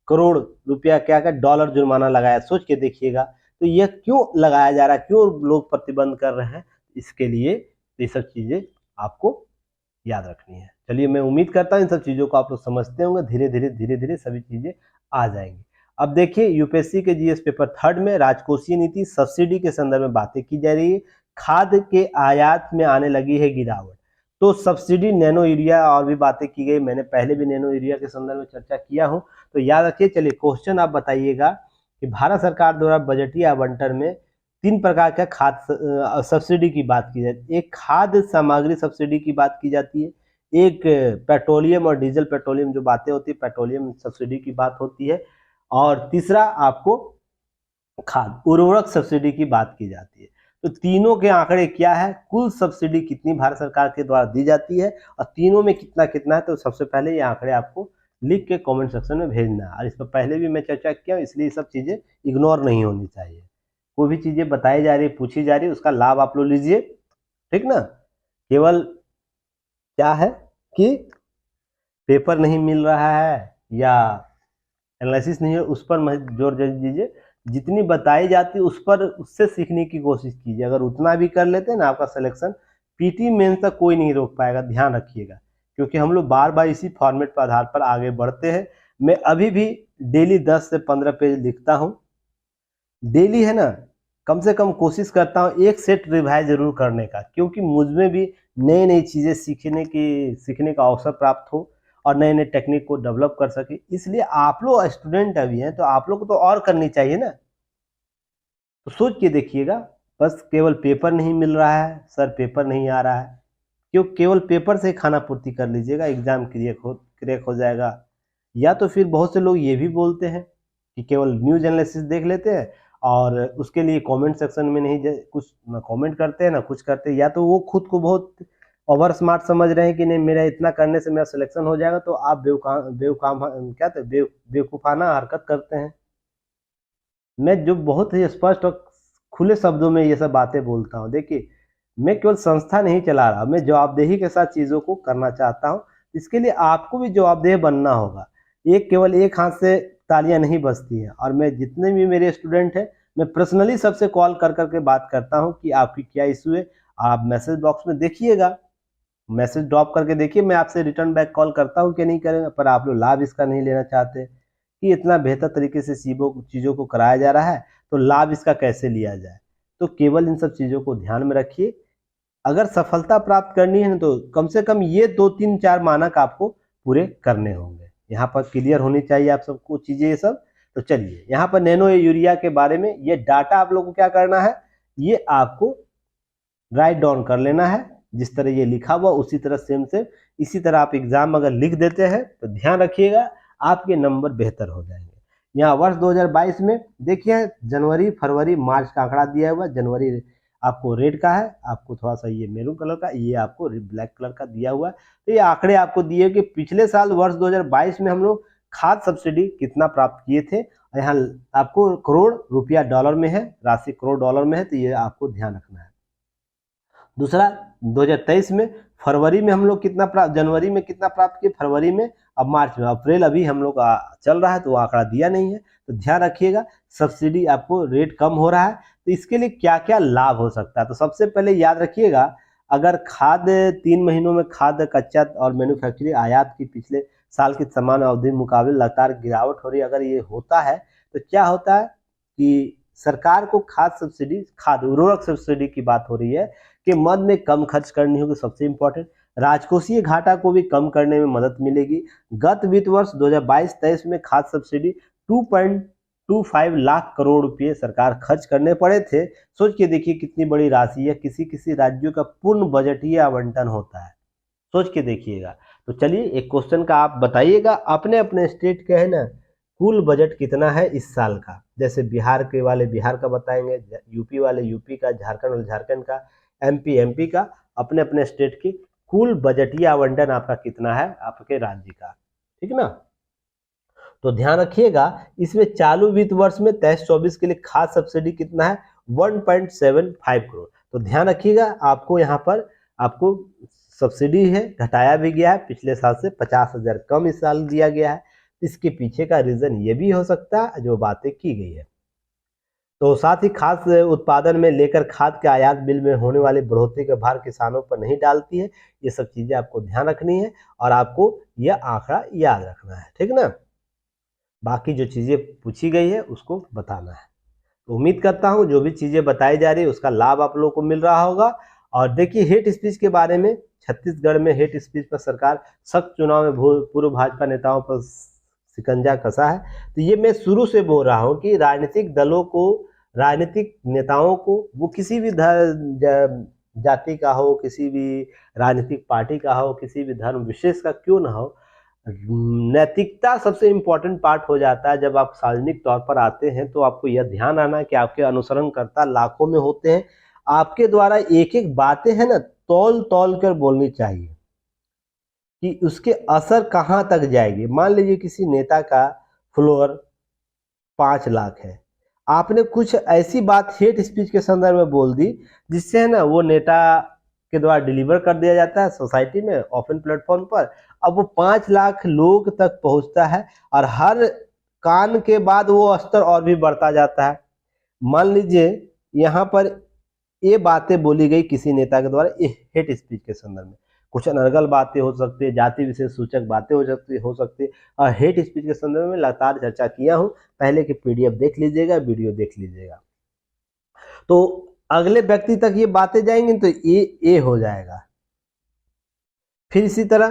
करोड़ रुपया क्या डॉलर जुर्माना लगाया। सोच के देखिएगा, तो यह क्यों लगाया जा रहा है, क्यों लोग प्रतिबंध कर रहे हैं, इसके लिए ये सब चीजें आपको याद रखनी है। चलिए, मैं उम्मीद करता हूँ इन सब चीजों को आप लोग समझते होंगे। धीरे धीरे सभी चीजें आ जाएंगी। अब देखिए, यूपीएससी के जीएस पेपर 3 में राजकोषीय नीति सब्सिडी के संदर्भ में बातें की जा रही है। खाद्य के आयात में आने लगी है गिरावट, तो सब्सिडी, नैनो यूरिया और भी बातें की गई। मैंने पहले भी नैनो यूरिया के संदर्भ में चर्चा किया हूं, तो याद रखिए। चलिए, क्वेश्चन आप बताइएगा कि भारत सरकार द्वारा बजटीय आवंटन में 3 प्रकार का खाद्य सब्सिडी की बात की जाती है। एक खाद्य सामग्री सब्सिडी की बात की जाती है, एक पेट्रोलियम और डीजल पेट्रोलियम जो बातें होती है, पेट्रोलियम सब्सिडी की बात होती है, और तीसरा आपको खाद उर्वरक सब्सिडी की बात की जाती है। तो तीनों के आंकड़े क्या है, कुल सब्सिडी कितनी भारत सरकार के द्वारा दी जाती है और तीनों में कितना कितना है, तो सबसे पहले ये आंकड़े आपको लिख के कमेंट सेक्शन में भेजना है। और इस पर पहले भी मैं चर्चा किया, इसलिए सब चीजें इग्नोर नहीं होनी चाहिए। कोई भी चीजें बताई जा रही है, पूछी जा रही है, उसका लाभ आप लोग लीजिए, ठीक ना। केवल क्या है कि पेपर नहीं मिल रहा है या एनालिसिस नहीं है, उस पर जोर दीजिए। जितनी बताई जाती है उस पर, उससे सीखने की कोशिश कीजिए। अगर उतना भी कर लेते हैं ना, आपका सिलेक्शन पीटी मेंस तक कोई नहीं रोक पाएगा, ध्यान रखिएगा। क्योंकि हम लोग बार बार इसी फॉर्मेट पर आधार पर आगे बढ़ते हैं। मैं अभी भी डेली 10 से 15 पेज लिखता हूँ डेली, है ना। कम से कम कोशिश करता हूँ एक सेट रिवाइज जरूर करने का, क्योंकि मुझमें भी नई नई चीजें सीखने का अवसर प्राप्त हो और नए नए टेक्निक को डेवलप कर सके। इसलिए आप लोग स्टूडेंट अभी हैं, तो आप लोग को तो और करनी चाहिए ना। तो सोच के देखिएगा, बस केवल पेपर नहीं मिल रहा है सर, पेपर नहीं आ रहा है, क्यों केवल पेपर से खाना पूर्ति कर लीजिएगा, एग्जाम क्रैक हो जाएगा। या तो फिर बहुत से लोग ये भी बोलते हैं कि केवल न्यूज एनालिसिस देख लेते हैं और उसके लिए कमेंट सेक्शन में नहीं कुछ ना कमेंट करते हैं ना कुछ करते हैं, या तो वो खुद को बहुत ओवर स्मार्ट समझ रहे हैं कि नहीं मेरा इतना करने से मेरा सिलेक्शन हो जाएगा, तो आप बेवकूफाना हरकत करते हैं। मैं जो बहुत ही स्पष्ट और खुले शब्दों में ये सब बातें बोलता हूँ। देखिए, मैं केवल संस्था नहीं चला रहा, मैं जवाबदेही के साथ चीजों को करना चाहता हूँ। इसके लिए आपको भी जवाबदेह बनना होगा। केवल एक हाथ से तालियां नहीं बजती हैं। और मैं जितने भी मेरे स्टूडेंट हैं, मैं पर्सनली सबसे कॉल कर करके बात करता हूँ कि आपकी क्या इशू है। आप मैसेज बॉक्स में देखिएगा, मैसेज ड्रॉप करके देखिए, मैं आपसे रिटर्न बैक कॉल करता हूँ कि नहीं करें। पर आप लोग लाभ इसका नहीं लेना चाहते कि इतना बेहतर तरीके से चीज़ों को कराया जा रहा है, तो लाभ इसका कैसे लिया जाए। तो केवल इन सब चीज़ों को ध्यान में रखिए। अगर सफलता प्राप्त करनी है तो कम से कम ये 2, 3, 4 मानक आपको पूरे करने होंगे। यहाँ पर क्लियर होनी चाहिए आप सबको चीज़ें ये सब। तो चलिए, यहाँ पर नैनो यूरिया के बारे में ये डाटा आप लोग को क्या करना है, ये आपको राइट डाउन कर लेना है। जिस तरह ये लिखा हुआ उसी तरह सेम इसी तरह आप एग्जाम अगर लिख देते हैं तो ध्यान रखिएगा आपके नंबर बेहतर हो जाएंगे। यहाँ वर्ष 2022 में देखिए, जनवरी, फरवरी, मार्च का आंकड़ा दिया हुआ। जनवरी आपको रेड का है, आपको थोड़ा सा ये मैरून कलर का, ये आपको ब्लैक कलर का दिया हुआ है। तो ये आंकड़े आपको दिए कि पिछले साल वर्ष 2022 में हम लोग खाद सब्सिडी कितना प्राप्त किए थे। यहाँ आपको करोड़ रुपया डॉलर में है, राशि करोड़ डॉलर में है, तो ये आपको ध्यान रखना है। दूसरा, 2023 में फरवरी में हम लोग कितना प्राप्त, जनवरी में कितना प्राप्त किए, फरवरी में, अब मार्च में, अप्रैल अभी हम लोग चल रहा है तो आंकड़ा दिया नहीं है। तो ध्यान रखिएगा, सब्सिडी आपको रेट कम हो रहा है, तो इसके लिए क्या क्या लाभ हो सकता है। तो सबसे पहले याद रखिएगा, अगर खाद 3 महीनों में खाद, कच्चा और मैन्युफैक्चरिंग आयात की पिछले साल की समान अवधि मुकाबले लगातार गिरावट हो रही है। अगर ये होता है तो क्या होता है कि सरकार को खाद सब्सिडी, खाद उर्वरक सब्सिडी की बात हो रही है कि मद में कम खर्च करनी होगी, सबसे इम्पोर्टेंट। राजकोषीय घाटा को भी कम करने में मदद मिलेगी। गत वित्त वर्ष 2022-23 में खाद सब्सिडी 2.25 लाख करोड़ रुपए सरकार खर्च करने पड़े थे। सोच के देखिए कितनी बड़ी राशि है, किसी किसी राज्यों का पूर्ण बजटीय आवंटन होता है, सोच के देखिएगा। तो चलिए एक क्वेश्चन का आप बताइएगा, अपने अपने स्टेट के है ना कुल बजट कितना है इस साल का। जैसे बिहार के वाले बिहार का बताएंगे, यूपी वाले यूपी का, झारखंड वाले झारखंड का, एमपी का, अपने अपने स्टेट की कुल बजटीय आवंटन आपका कितना है आपके राज्य का, ठीक ना। तो ध्यान रखिएगा, इसमें चालू वित्त वर्ष में 23-24 के लिए खाद सब्सिडी कितना है 1.75 करोड़। तो ध्यान रखिएगा, आपको यहाँ पर आपको सब्सिडी है घटाया भी गया है, पिछले साल से 50,000 कम इस साल दिया गया है। इसके पीछे का रीजन ये भी हो सकता है जो बातें की गई है। तो साथ ही खाद उत्पादन में लेकर खाद के आयात बिल में होने वाली बढ़ोतरी का भार किसानों पर नहीं डालती है। ये सब चीजें आपको ध्यान रखनी है और आपको यह आंकड़ा याद रखना है, ठीक ना। बाकी जो चीजें पूछी गई है उसको बताना है। तो उम्मीद करता हूँ जो भी चीजें बताई जा रही है उसका लाभ आप लोगों को मिल रहा होगा। और देखिए हेट स्पीच के बारे में, छत्तीसगढ़ में हेट स्पीच पर सरकार सख्त चुनाव में पूर्व भाजपा नेताओं पर शिकंजा कसा है। तो ये मैं शुरू से बोल रहा हूँ कि राजनीतिक दलों को, राजनीतिक नेताओं को, वो किसी भी जाति का हो, किसी भी राजनीतिक पार्टी का हो, किसी भी धर्म विशेष का क्यों ना हो, नैतिकता सबसे इम्पोर्टेंट पार्ट हो जाता है। जब आप सार्वजनिक तौर पर आते हैं तो आपको यह ध्यान आना है कि आपके अनुसरणकर्ता लाखों में होते हैं। आपके द्वारा एक एक बातें है ना तौल तौल कर बोलनी चाहिए कि उसके असर कहाँ तक जाएगी। मान लीजिए किसी नेता का फॉलोअर 5 लाख है, आपने कुछ ऐसी बात हेट स्पीच के संदर्भ में बोल दी जिससे है ना वो नेता के द्वारा डिलीवर कर दिया जाता है सोसाइटी में, ओपन प्लेटफॉर्म पर। अब वो 5 लाख लोग तक पहुंचता है और हर कान के बाद वो स्तर और भी बढ़ता जाता है। मान लीजिए यहाँ पर ये बातें बोली गई किसी नेता के द्वारा हेट स्पीच के संदर्भ में, कुछ अनर्गल बातें हो सकती है, जाति विशेष सूचक बातें हो सकती है। और हेट स्पीच के संदर्भ में लगातार चर्चा किया हूँ, पहले की पीडीएफ देख लीजिएगा, वीडियो देख लीजिएगा। तो अगले व्यक्ति तक ये बातें जाएंगी तो ये हो जाएगा। फिर इसी तरह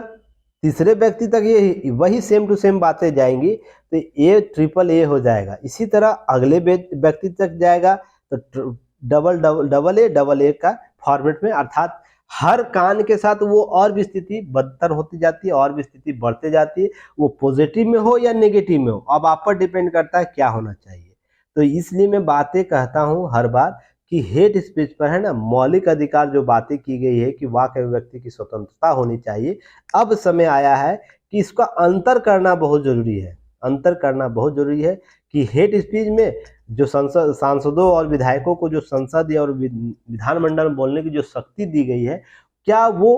तीसरे व्यक्ति तक ये वही सेम टू सेम बातें जाएंगी तो ये ट्रिपल ए हो जाएगा। इसी तरह अगले व्यक्ति तक जाएगा तो डबल ए का फॉर्मेट में, अर्थात हर कान के साथ वो और भी स्थिति बदतर होती जाती है, और भी स्थिति बढ़ते जाती है, वो पॉजिटिव में हो या नेगेटिव में हो, अब आप पर डिपेंड करता है क्या होना चाहिए। तो इसलिए मैं बातें कहता हूँ हर बार कि हेट स्पीच पर है ना मौलिक अधिकार जो बातें की गई है कि वाक अभिव्यक्ति की स्वतंत्रता होनी चाहिए, अब समय आया है कि इसका अंतर करना बहुत जरूरी है। अंतर करना बहुत जरूरी है कि हेट स्पीच में जो सांसदों और विधायकों को जो संसद और विधानमंडल में बोलने की जो शक्ति दी गई है, क्या वो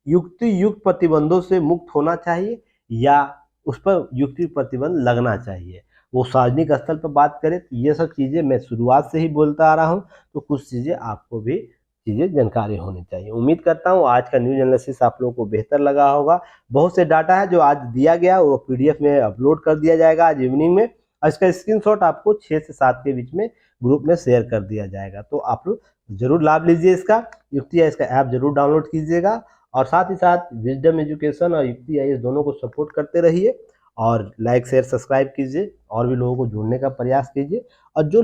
युक्त प्रतिबंधों से मुक्त होना चाहिए या उस पर युक्ति प्रतिबंध लगना चाहिए। वो सार्वजनिक स्थल पर बात करें तो ये सब चीज़ें मैं शुरुआत से ही बोलता आ रहा हूँ, तो कुछ चीज़ें आपको भी चीज़ें जानकारी होनी चाहिए। उम्मीद करता हूँ आज का न्यूज एनालिसिस आप लोगों को बेहतर लगा होगा। बहुत से डाटा है जो आज दिया गया वो पीडीएफ में अपलोड कर दिया जाएगा आज इवनिंग में, और इसका स्क्रीनशॉट आपको 6 से 7 के बीच में ग्रुप में शेयर कर दिया जाएगा। तो आप लोग जरूर लाभ लीजिए इसका, युक्ति इसका ऐप जरूर डाउनलोड कीजिएगा, और साथ ही साथ विजडम एजुकेशन और युक्ति इस दोनों को सपोर्ट करते रहिए, और लाइक शेयर सब्सक्राइब कीजिए, और भी लोगों को जोड़ने का प्रयास कीजिए, और जो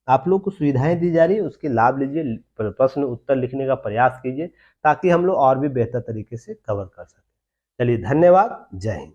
आप लोग को सुविधाएं दी जा रही है उसके लाभ लीजिए, प्रश्न उत्तर लिखने का प्रयास कीजिए ताकि हम लोग और भी बेहतर तरीके से कवर कर सकें। चलिए धन्यवाद, जय हिंद।